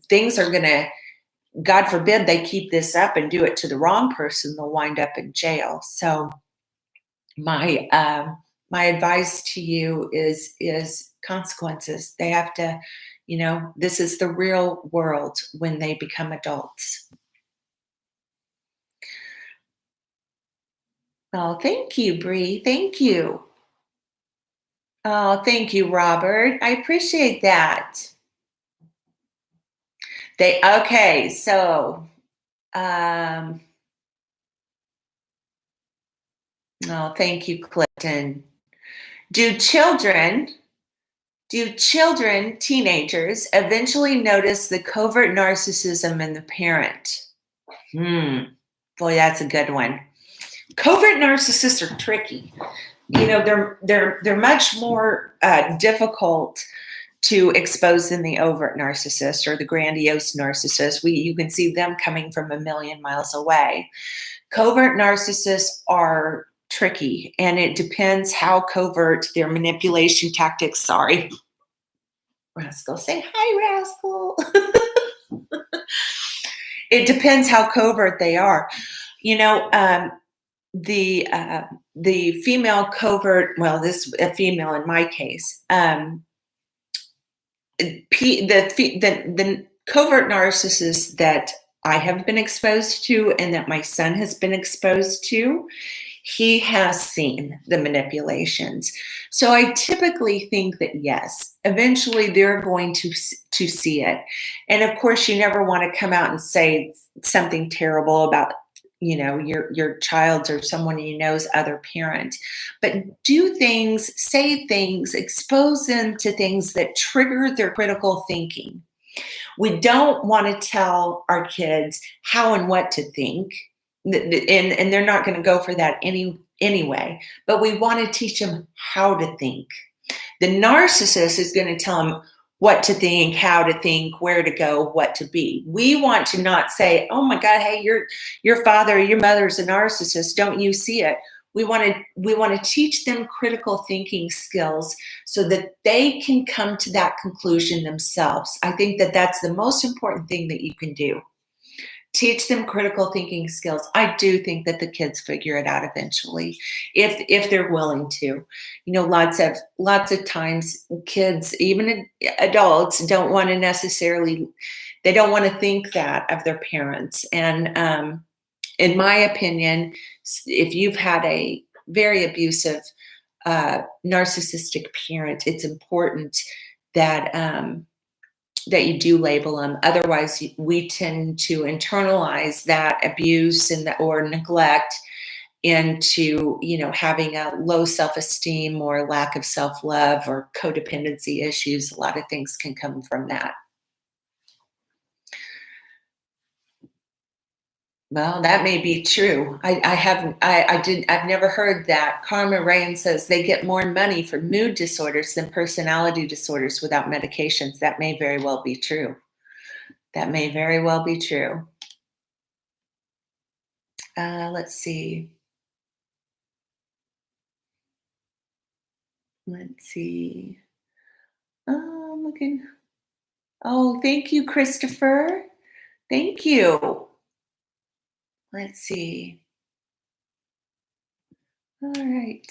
things are going to, God forbid they keep this up and do it to the wrong person, they'll wind up in jail. So my advice to you is consequences. They have to, this is the real world when they become adults. Oh, thank you, Bree. Thank you. Oh, thank you, Robert. I appreciate that. Okay, so oh, thank you, Clifton. Do children, teenagers, eventually notice the covert narcissism in the parent? Boy, that's a good one. Covert narcissists are tricky. They're much more difficult to expose than the overt narcissist or the grandiose narcissist. You can see them coming from a million miles away. Covert narcissists are tricky, and it depends how covert their manipulation tactics. Sorry, Rascal, say hi, Rascal. It depends how covert they are. The female covert, well, this a female in my case. The covert narcissists that I have been exposed to and that my son has been exposed to, he has seen the manipulations. So I typically think that yes, eventually they're going to see it. And of course, you never want to come out and say something terrible about your child or someone you know's other parent, but do things, say things, expose them to things that trigger their critical thinking. We don't want to tell our kids how and what to think, and they're not going to go for that anyway, but we want to teach them how to think. The narcissist is going to tell them what to think, how to think, where to go, what to be. We want to not say, oh my God, hey, your father or your mother is a narcissist. Don't you see it? We want to teach them critical thinking skills so that they can come to that conclusion themselves. I think that that's the most important thing that you can do. Teach them critical thinking skills. I do think that the kids figure it out eventually, if they're willing to. You know, lots of times kids, even adults, don't want to necessarily, they don't want to think that of their parents. And in my opinion, if you've had a very abusive, narcissistic parent, it's important that that you do label them. Otherwise, we tend to internalize that abuse or neglect into, you know, having a low self-esteem or lack of self-love or codependency issues. A lot of things can come from that. Well, that may be true. I've never heard that. Karma Rain says they get more money for mood disorders than personality disorders without medications. That may very well be true. That may very well be true. Let's see. Let's see. Oh, I'm looking. Oh, thank you, Christopher. Thank you. Let's see. All right.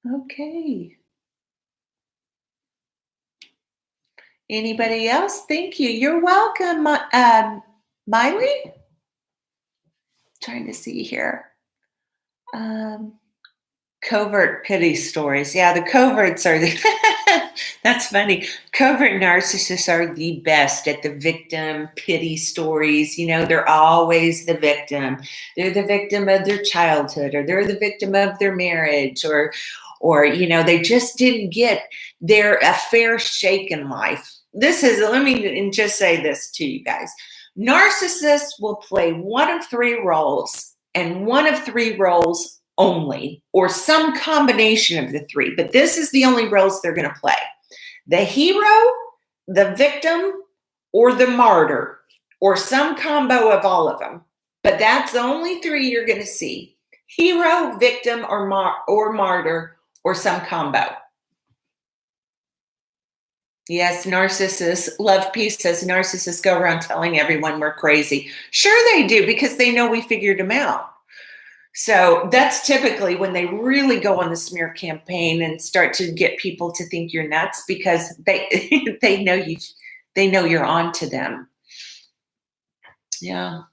Okay. Anybody else? Thank you. You're welcome, Miley. Trying to see here. Covert pity stories. Yeah, the coverts are the that's funny. Covert narcissists are the best at the victim pity stories. You know, they're always the victim. They're the victim of their childhood, or they're the victim of their marriage, or you know, they just didn't get a fair shake in life. Let me just say this to you guys. Narcissists will play one of three roles, and one of three roles only, or some combination of the three, but this is the only roles they're going to play: the hero, the victim, or the martyr, or some combo of all of them. But that's the only three you're going to see: hero, victim, or martyr, or some combo. Yes, narcissists. Love Peace says narcissists go around telling everyone we're crazy. Sure they do, because they know we figured them out. So that's typically when they really go on the smear campaign and start to get people to think you're nuts, because they know you're on to them. Yeah.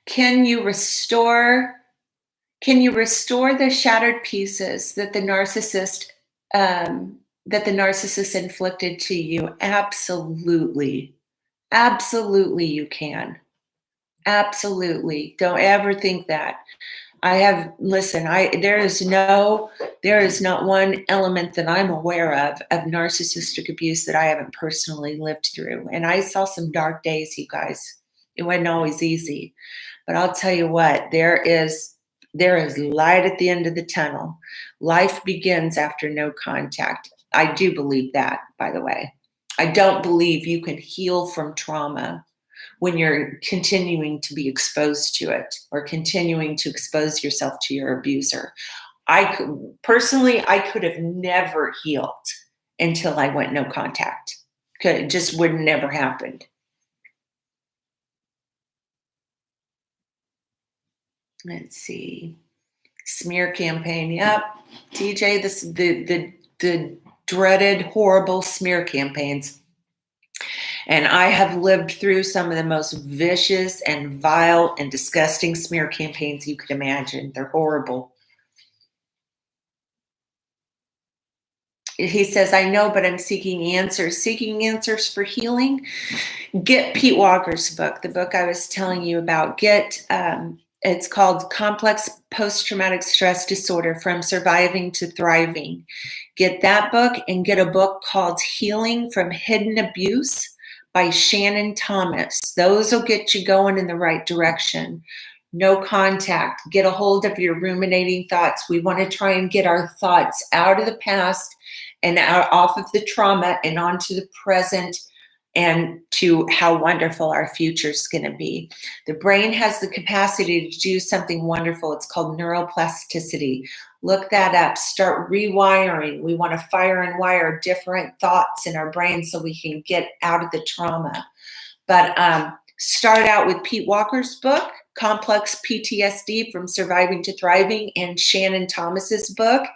Can you restore the shattered pieces that the narcissist inflicted to you? Absolutely. Absolutely you can. Absolutely. Don't ever think that. There is not one element that I'm aware of narcissistic abuse that I haven't personally lived through. And I saw some dark days, you guys. It wasn't always easy. But I'll tell you what, there is light at the end of the tunnel. Life begins after no contact. I do believe that, by the way. I don't believe you can heal from trauma when you're continuing to be exposed to it, or continuing to expose yourself to your abuser. I could have never healed until I went no contact. It just would never happened. Let's see. Smear campaign. Yep. TJ, the dreaded, horrible smear campaigns. And I have lived through some of the most vicious and vile and disgusting smear campaigns you could imagine. They're horrible. He says, I know, but I'm seeking answers. Seeking answers for healing? Get Pete Walker's book, the book I was telling you about. It's called Complex Post-Traumatic Stress Disorder: From Surviving to Thriving. Get that book, and get a book called Healing from Hidden Abuse by Shannon Thomas. Those will get you going in the right direction. no contact. Get a hold of your ruminating thoughts. We want to try and get our thoughts out of the past and out off of the trauma and onto the present and to how wonderful our future is going to be. The brain has the capacity to do something wonderful. It's called neuroplasticity. Look that up. Start rewiring. We want to fire and wire different thoughts in our brain so we can get out of the trauma. But start out with Pete Walker's book, Complex PTSD from Surviving to Thriving, and Shannon Thomas's book,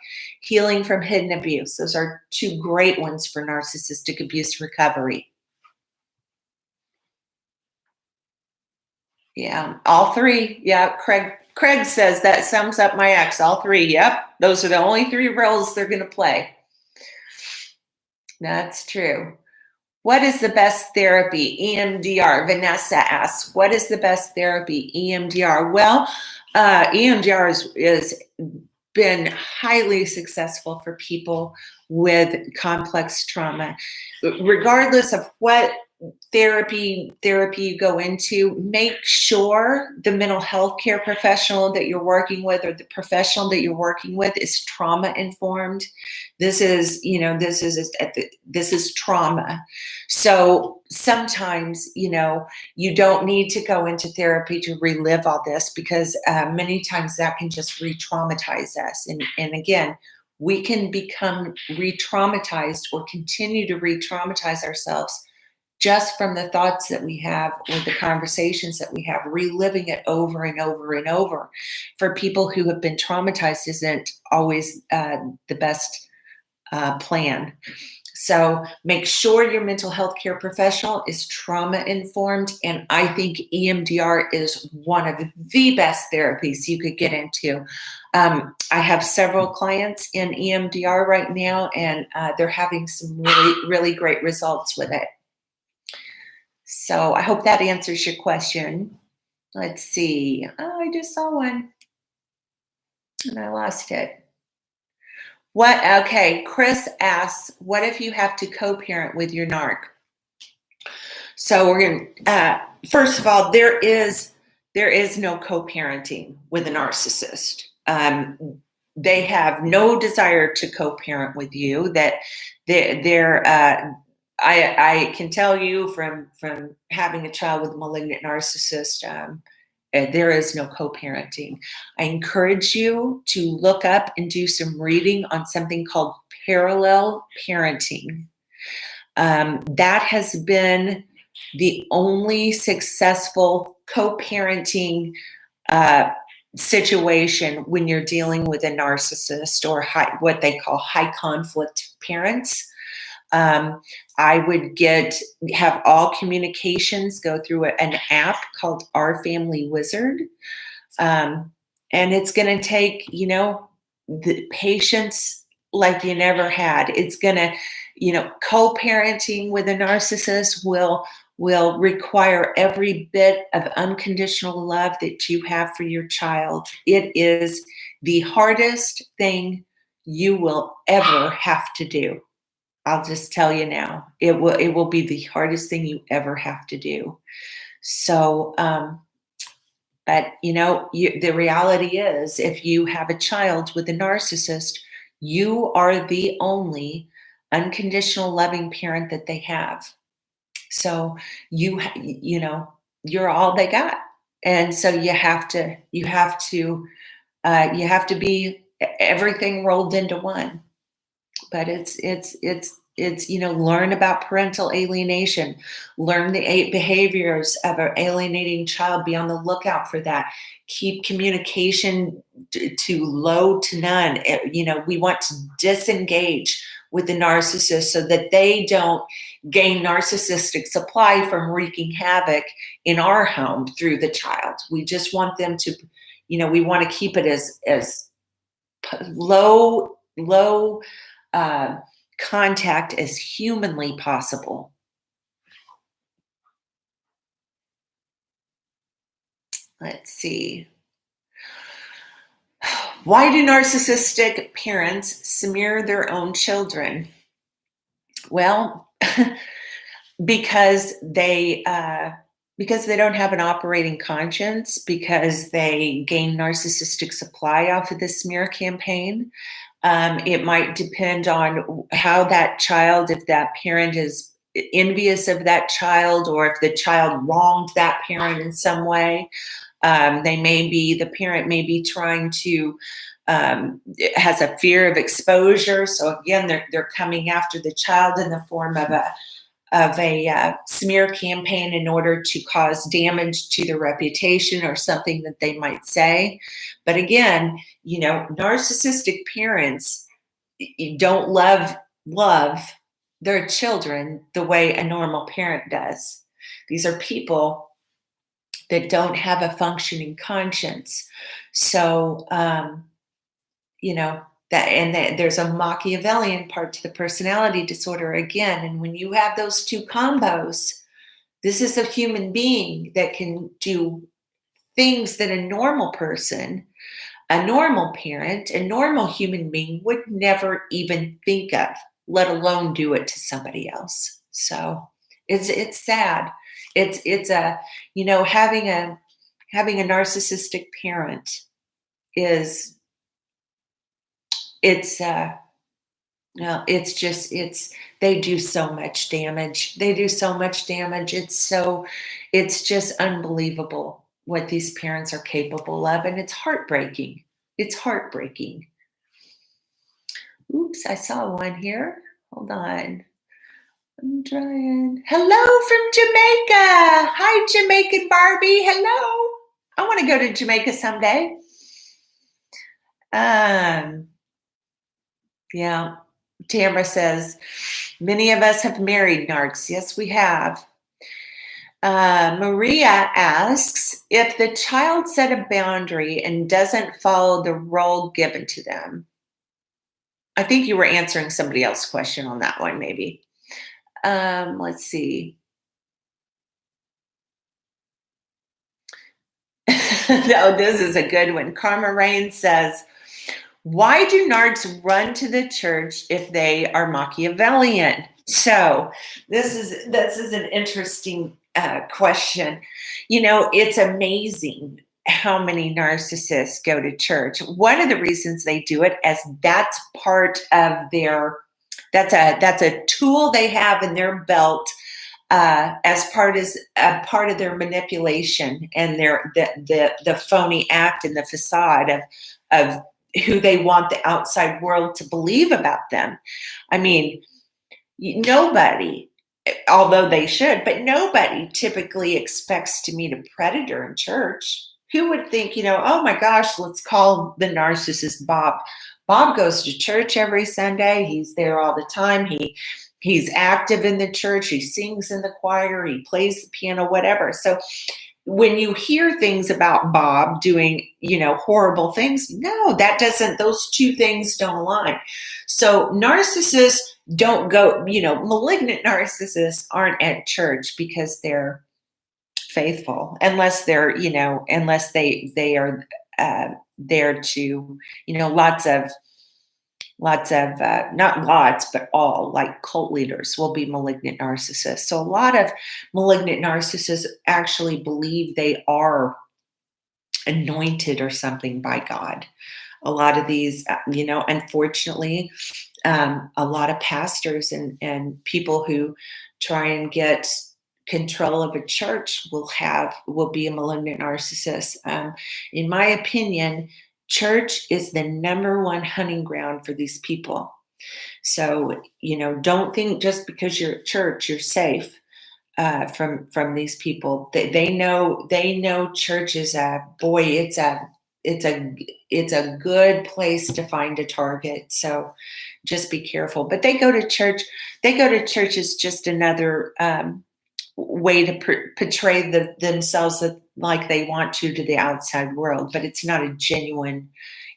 Healing from Hidden Abuse. Those are two great ones for narcissistic abuse recovery. Yeah, all three. Yeah, Craig says that sums up my ex. All three. Yep, those are the only three roles they're going to play. That's true. What is the best therapy? EMDR. Vanessa asks, what is the best therapy? EMDR. Well, EMDR is been highly successful for people with complex trauma. Regardless of what therapy you go into, make sure the mental health care professional that you're working with or the professional that you're working with is trauma informed. This is trauma. So sometimes, you don't need to go into therapy to relive all this, because many times that can just re-traumatize us. And again, we can become re-traumatized or continue to re-traumatize ourselves just from the thoughts that we have or the conversations that we have, reliving it over and over and over. For people who have been traumatized isn't always the best plan. So make sure your mental health care professional is trauma informed. And I think EMDR is one of the best therapies you could get into. I have several clients in EMDR right now, and they're having some really, really great results with it. So I hope that answers your question. Let's see. Oh, I just saw one and I lost it. Okay, Chris asks, what if you have to co-parent with your narc? So we're going to, first of all, there is no co-parenting with a narcissist. They have no desire to co-parent with you. That I can tell you from having a child with a malignant narcissist, there is no co-parenting. I encourage you to look up and do some reading on something called parallel parenting. That has been the only successful co-parenting situation when you're dealing with a narcissist or what they call high conflict parents. I would have all communications go through an app called Our Family Wizard. And it's going to take, the patience like you never had. It's going to, co-parenting with a narcissist will require every bit of unconditional love that you have for your child. It is the hardest thing you will ever have to do. I'll just tell you now, it will be the hardest thing you ever have to do. So, but the reality is, if you have a child with a narcissist, you are the only unconditional loving parent that they have. So you're all they got. And so you have to be everything rolled into one. But it's learn about parental alienation, learn the 8 behaviors of an alienating child, be on the lookout for that, keep communication to low to none. We want to disengage with the narcissist so that they don't gain narcissistic supply from wreaking havoc in our home through the child. We just want them to, we want to keep it as low contact as humanly possible. Let's see. Why do narcissistic parents smear their own children? Well, because they because they don't have an operating conscience, because they gain narcissistic supply off of the smear campaign. It might depend on how that child, if that parent is envious of that child, or if the child wronged that parent in some way. The parent may be trying to, has a fear of exposure. So again, they're coming after the child in the form of a smear campaign in order to cause damage to their reputation or something that they might say. But again, narcissistic parents don't love their children the way a normal parent does. These are people that don't have a functioning conscience. So, there's a Machiavellian part to the personality disorder again. And when you have those two combos, this is a human being that can do things that a normal person, a normal parent, a normal human being would never even think of, let alone do it to somebody else. So it's sad. It's a having a narcissistic parent is it's no, it's they do so much damage. They do so much damage. It's just unbelievable what these parents are capable of, and it's heartbreaking. It's heartbreaking. Oops, I saw one here. Hold on. I'm trying. Hello from Jamaica. Hi, Jamaican Barbie. Hello. I want to go to Jamaica someday. Yeah. Tamara says, many of us have married narcs. Yes, we have. Maria asks, if the child set a boundary and doesn't follow the role given to them. I think you were answering somebody else's question on that one, maybe. Let's see. No, this is a good one. Karma Rain says, why do narcs run to the church if they are Machiavellian? So this is an interesting question. It's amazing how many narcissists go to church. One of the reasons they do it is that's part of that's a tool they have in their belt as part of their manipulation and the phony act and the facade of who they want the outside world to believe about them. I mean, nobody, although they should, but nobody typically expects to meet a predator in church. Who would think, oh my gosh, let's call the narcissist Bob. Bob goes to church every Sunday. He's there all the time. He's active in the church. He sings in the choir. He plays the piano, whatever. So when you hear things about Bob doing, horrible things, no, those two things don't align. So narcissists don't go, malignant narcissists aren't at church because they're faithful, unless they are there to, lots of not lots but all, like cult leaders will be malignant narcissists. So a lot of malignant narcissists actually believe they are anointed or something by God. A lot of these, unfortunately, a lot of pastors and people who try and get control of a church will be a malignant narcissist. In my opinion, church is the number one hunting ground for these people. So, don't think just because you're at church, you're safe from these people. They know church is it's a good place to find a target. So just be careful. But they go to church. They go to church as just another way to portray themselves like they want to the outside world. But it's not a genuine.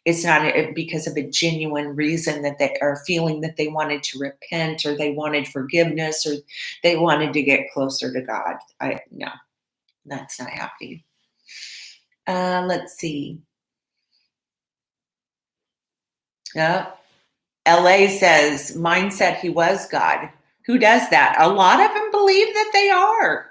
It's not because of a genuine reason that they are feeling that they wanted to repent, or they wanted forgiveness, or they wanted to get closer to God. No, that's not happening. Let's see. LA says, mine said he was God. Who does that? A lot of them believe that they are.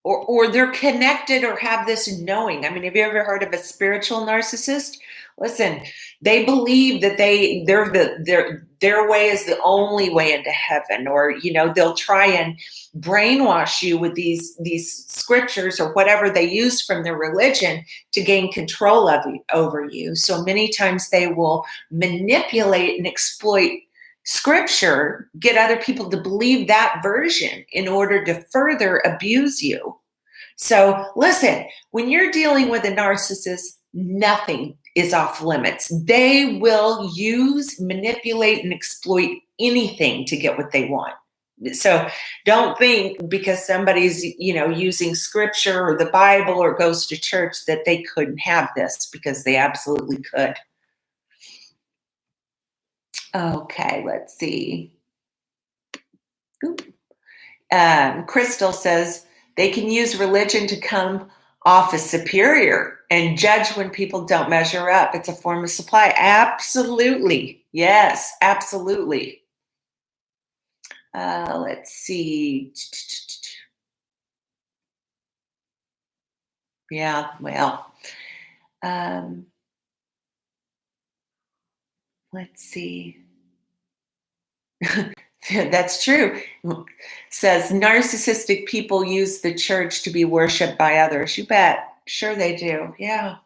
or they're connected or have this knowing. I mean, have you ever heard of a spiritual narcissist? Listen, they believe that their way is the only way into heaven, or they'll try and brainwash you with these scriptures or whatever they use from their religion to gain control over you. So many times they will manipulate and exploit scripture, get other people to believe that version in order to further abuse you. So listen, when you're dealing with a narcissist, nothing is off limits. They will use, manipulate, and exploit anything to get what they want. So don't think because somebody's, using scripture or the Bible or goes to church that they couldn't have this, because they absolutely could. Okay, let's see. Crystal says they can use religion to come off as superior and judge when people don't measure up. It's a form of supply. Absolutely. Yes, absolutely. Let's see. Yeah, well, let's see. That's true. Says narcissistic people use the church to be worshipped by others. You bet. Sure they do. Yeah.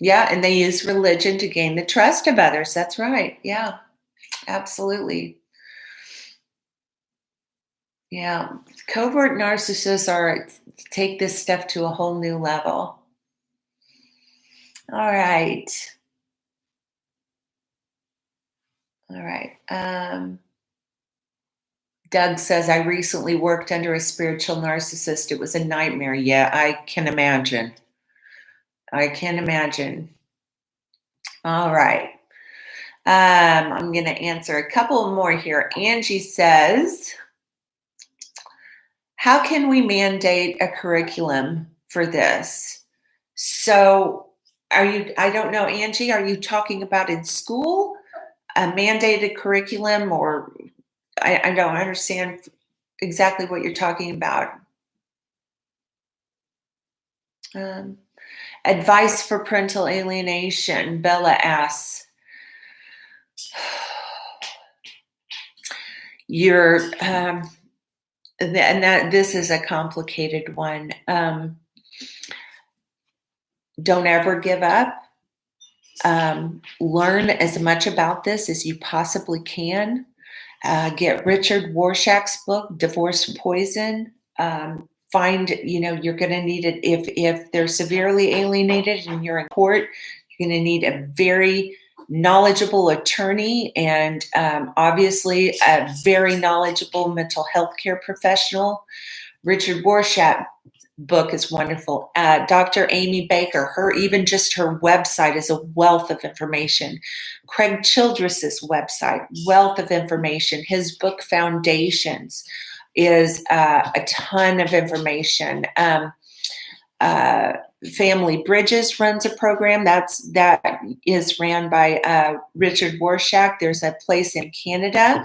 Yeah, and they use religion to gain the trust of others. That's right. Yeah, absolutely. Yeah. Covert narcissists take this stuff to a whole new level. All right. All right. Doug says, I recently worked under a spiritual narcissist. It was a nightmare. Yeah, I can imagine. I can imagine. All right. I'm going to answer a couple more here. Angie says, how can we mandate a curriculum for this? So I don't know, Angie, are you talking about in school, a mandated curriculum, or I don't understand exactly what you're talking about. Advice for parental alienation, Bella asks. This is a complicated one. Don't ever give up. Learn as much about this as you possibly can. Get Richard Warshak's book, Divorce Poison. Find, you're going to need it if they're severely alienated and you're in court, you're going to need a very knowledgeable attorney and obviously a very knowledgeable mental health care professional. Richard Warshak book is wonderful. Dr. Amy Baker, even just her website is a wealth of information. Craig Childress's website, wealth of information. His book Foundations is a ton of information. Family Bridges runs a program that is ran by Richard Warshak. There's a place in Canada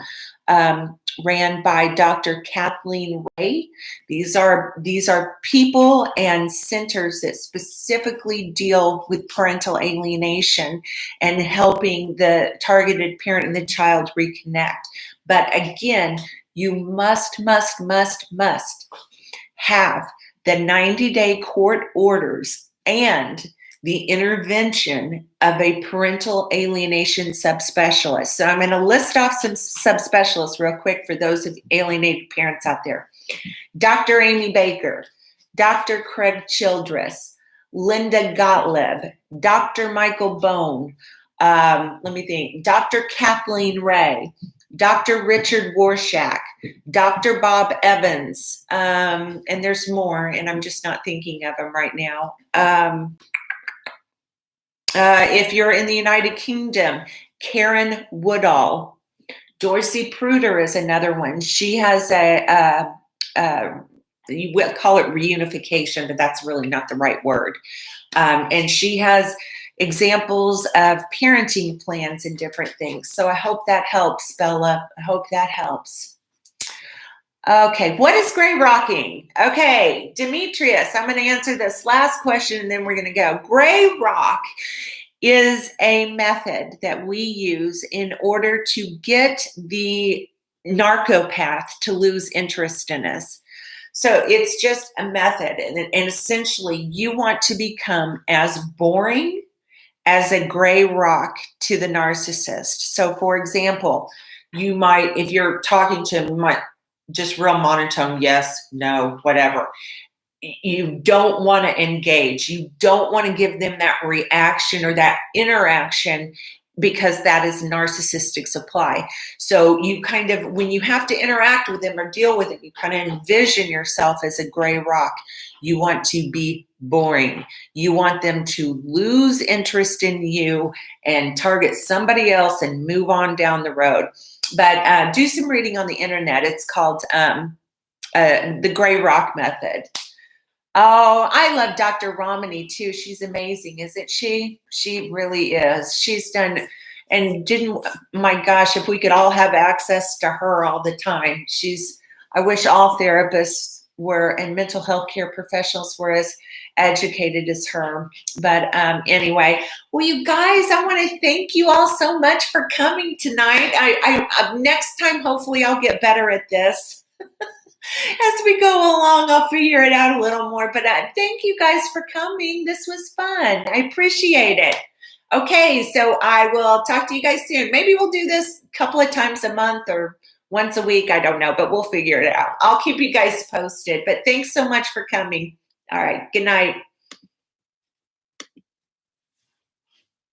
ran by Dr. Kathleen Ray. These are people and centers that specifically deal with parental alienation and helping the targeted parent and the child reconnect. But again, you must have the 90-day court orders and the intervention of a parental alienation subspecialist. So I'm going to list off some subspecialists real quick for those of alienated parents out there. Dr. Amy Baker, Dr. Craig Childress, Linda Gottlieb, Dr. Michael Bone, Dr. Kathleen Ray, Dr. Richard Warshak, Dr. Bob Evans, and there's more, and I'm just not thinking of them right now. If you're in the United Kingdom, Karen Woodall. Dorsey Pruder is another one. She has you will call it reunification, but that's really not the right word. And she has examples of parenting plans and different things. So I hope that helps, Bella. I hope that helps. Okay, what is gray rocking? Okay, Demetrius, I'm going to answer this last question and then we're going to go. Gray rock is a method that we use in order to get the narcopath to lose interest in us. So it's just a method, and essentially you want to become as boring as a gray rock to the narcissist. So, for example, you might, if you're talking to them, might just real monotone, yes, no, whatever. You don't want to engage. You don't want to give them that reaction or that interaction because that is narcissistic supply. So you kind of, when you have to interact with them or deal with them, you kind of envision yourself as a gray rock. You want to be boring. You want them to lose interest in you and target somebody else and move on down the road. But do some reading on the internet. It's called the gray rock method. Oh, I love Dr. Ramani too. She's amazing, isn't she? She really is. She's done, and didn't, my gosh, if we could all have access to her all the time. I wish all therapists were and mental health care professionals were as educated as her. But anyway, well, you guys, I want to thank you all so much for coming tonight. Next time, hopefully I'll get better at this. As we go along, I'll figure it out a little more. But thank you guys for coming. This was fun. I appreciate it. Okay, so I will talk to you guys soon. Maybe we'll do this a couple of times a month or once a week. I don't know, but we'll figure it out. I'll keep you guys posted. But thanks so much for coming. All right, good night.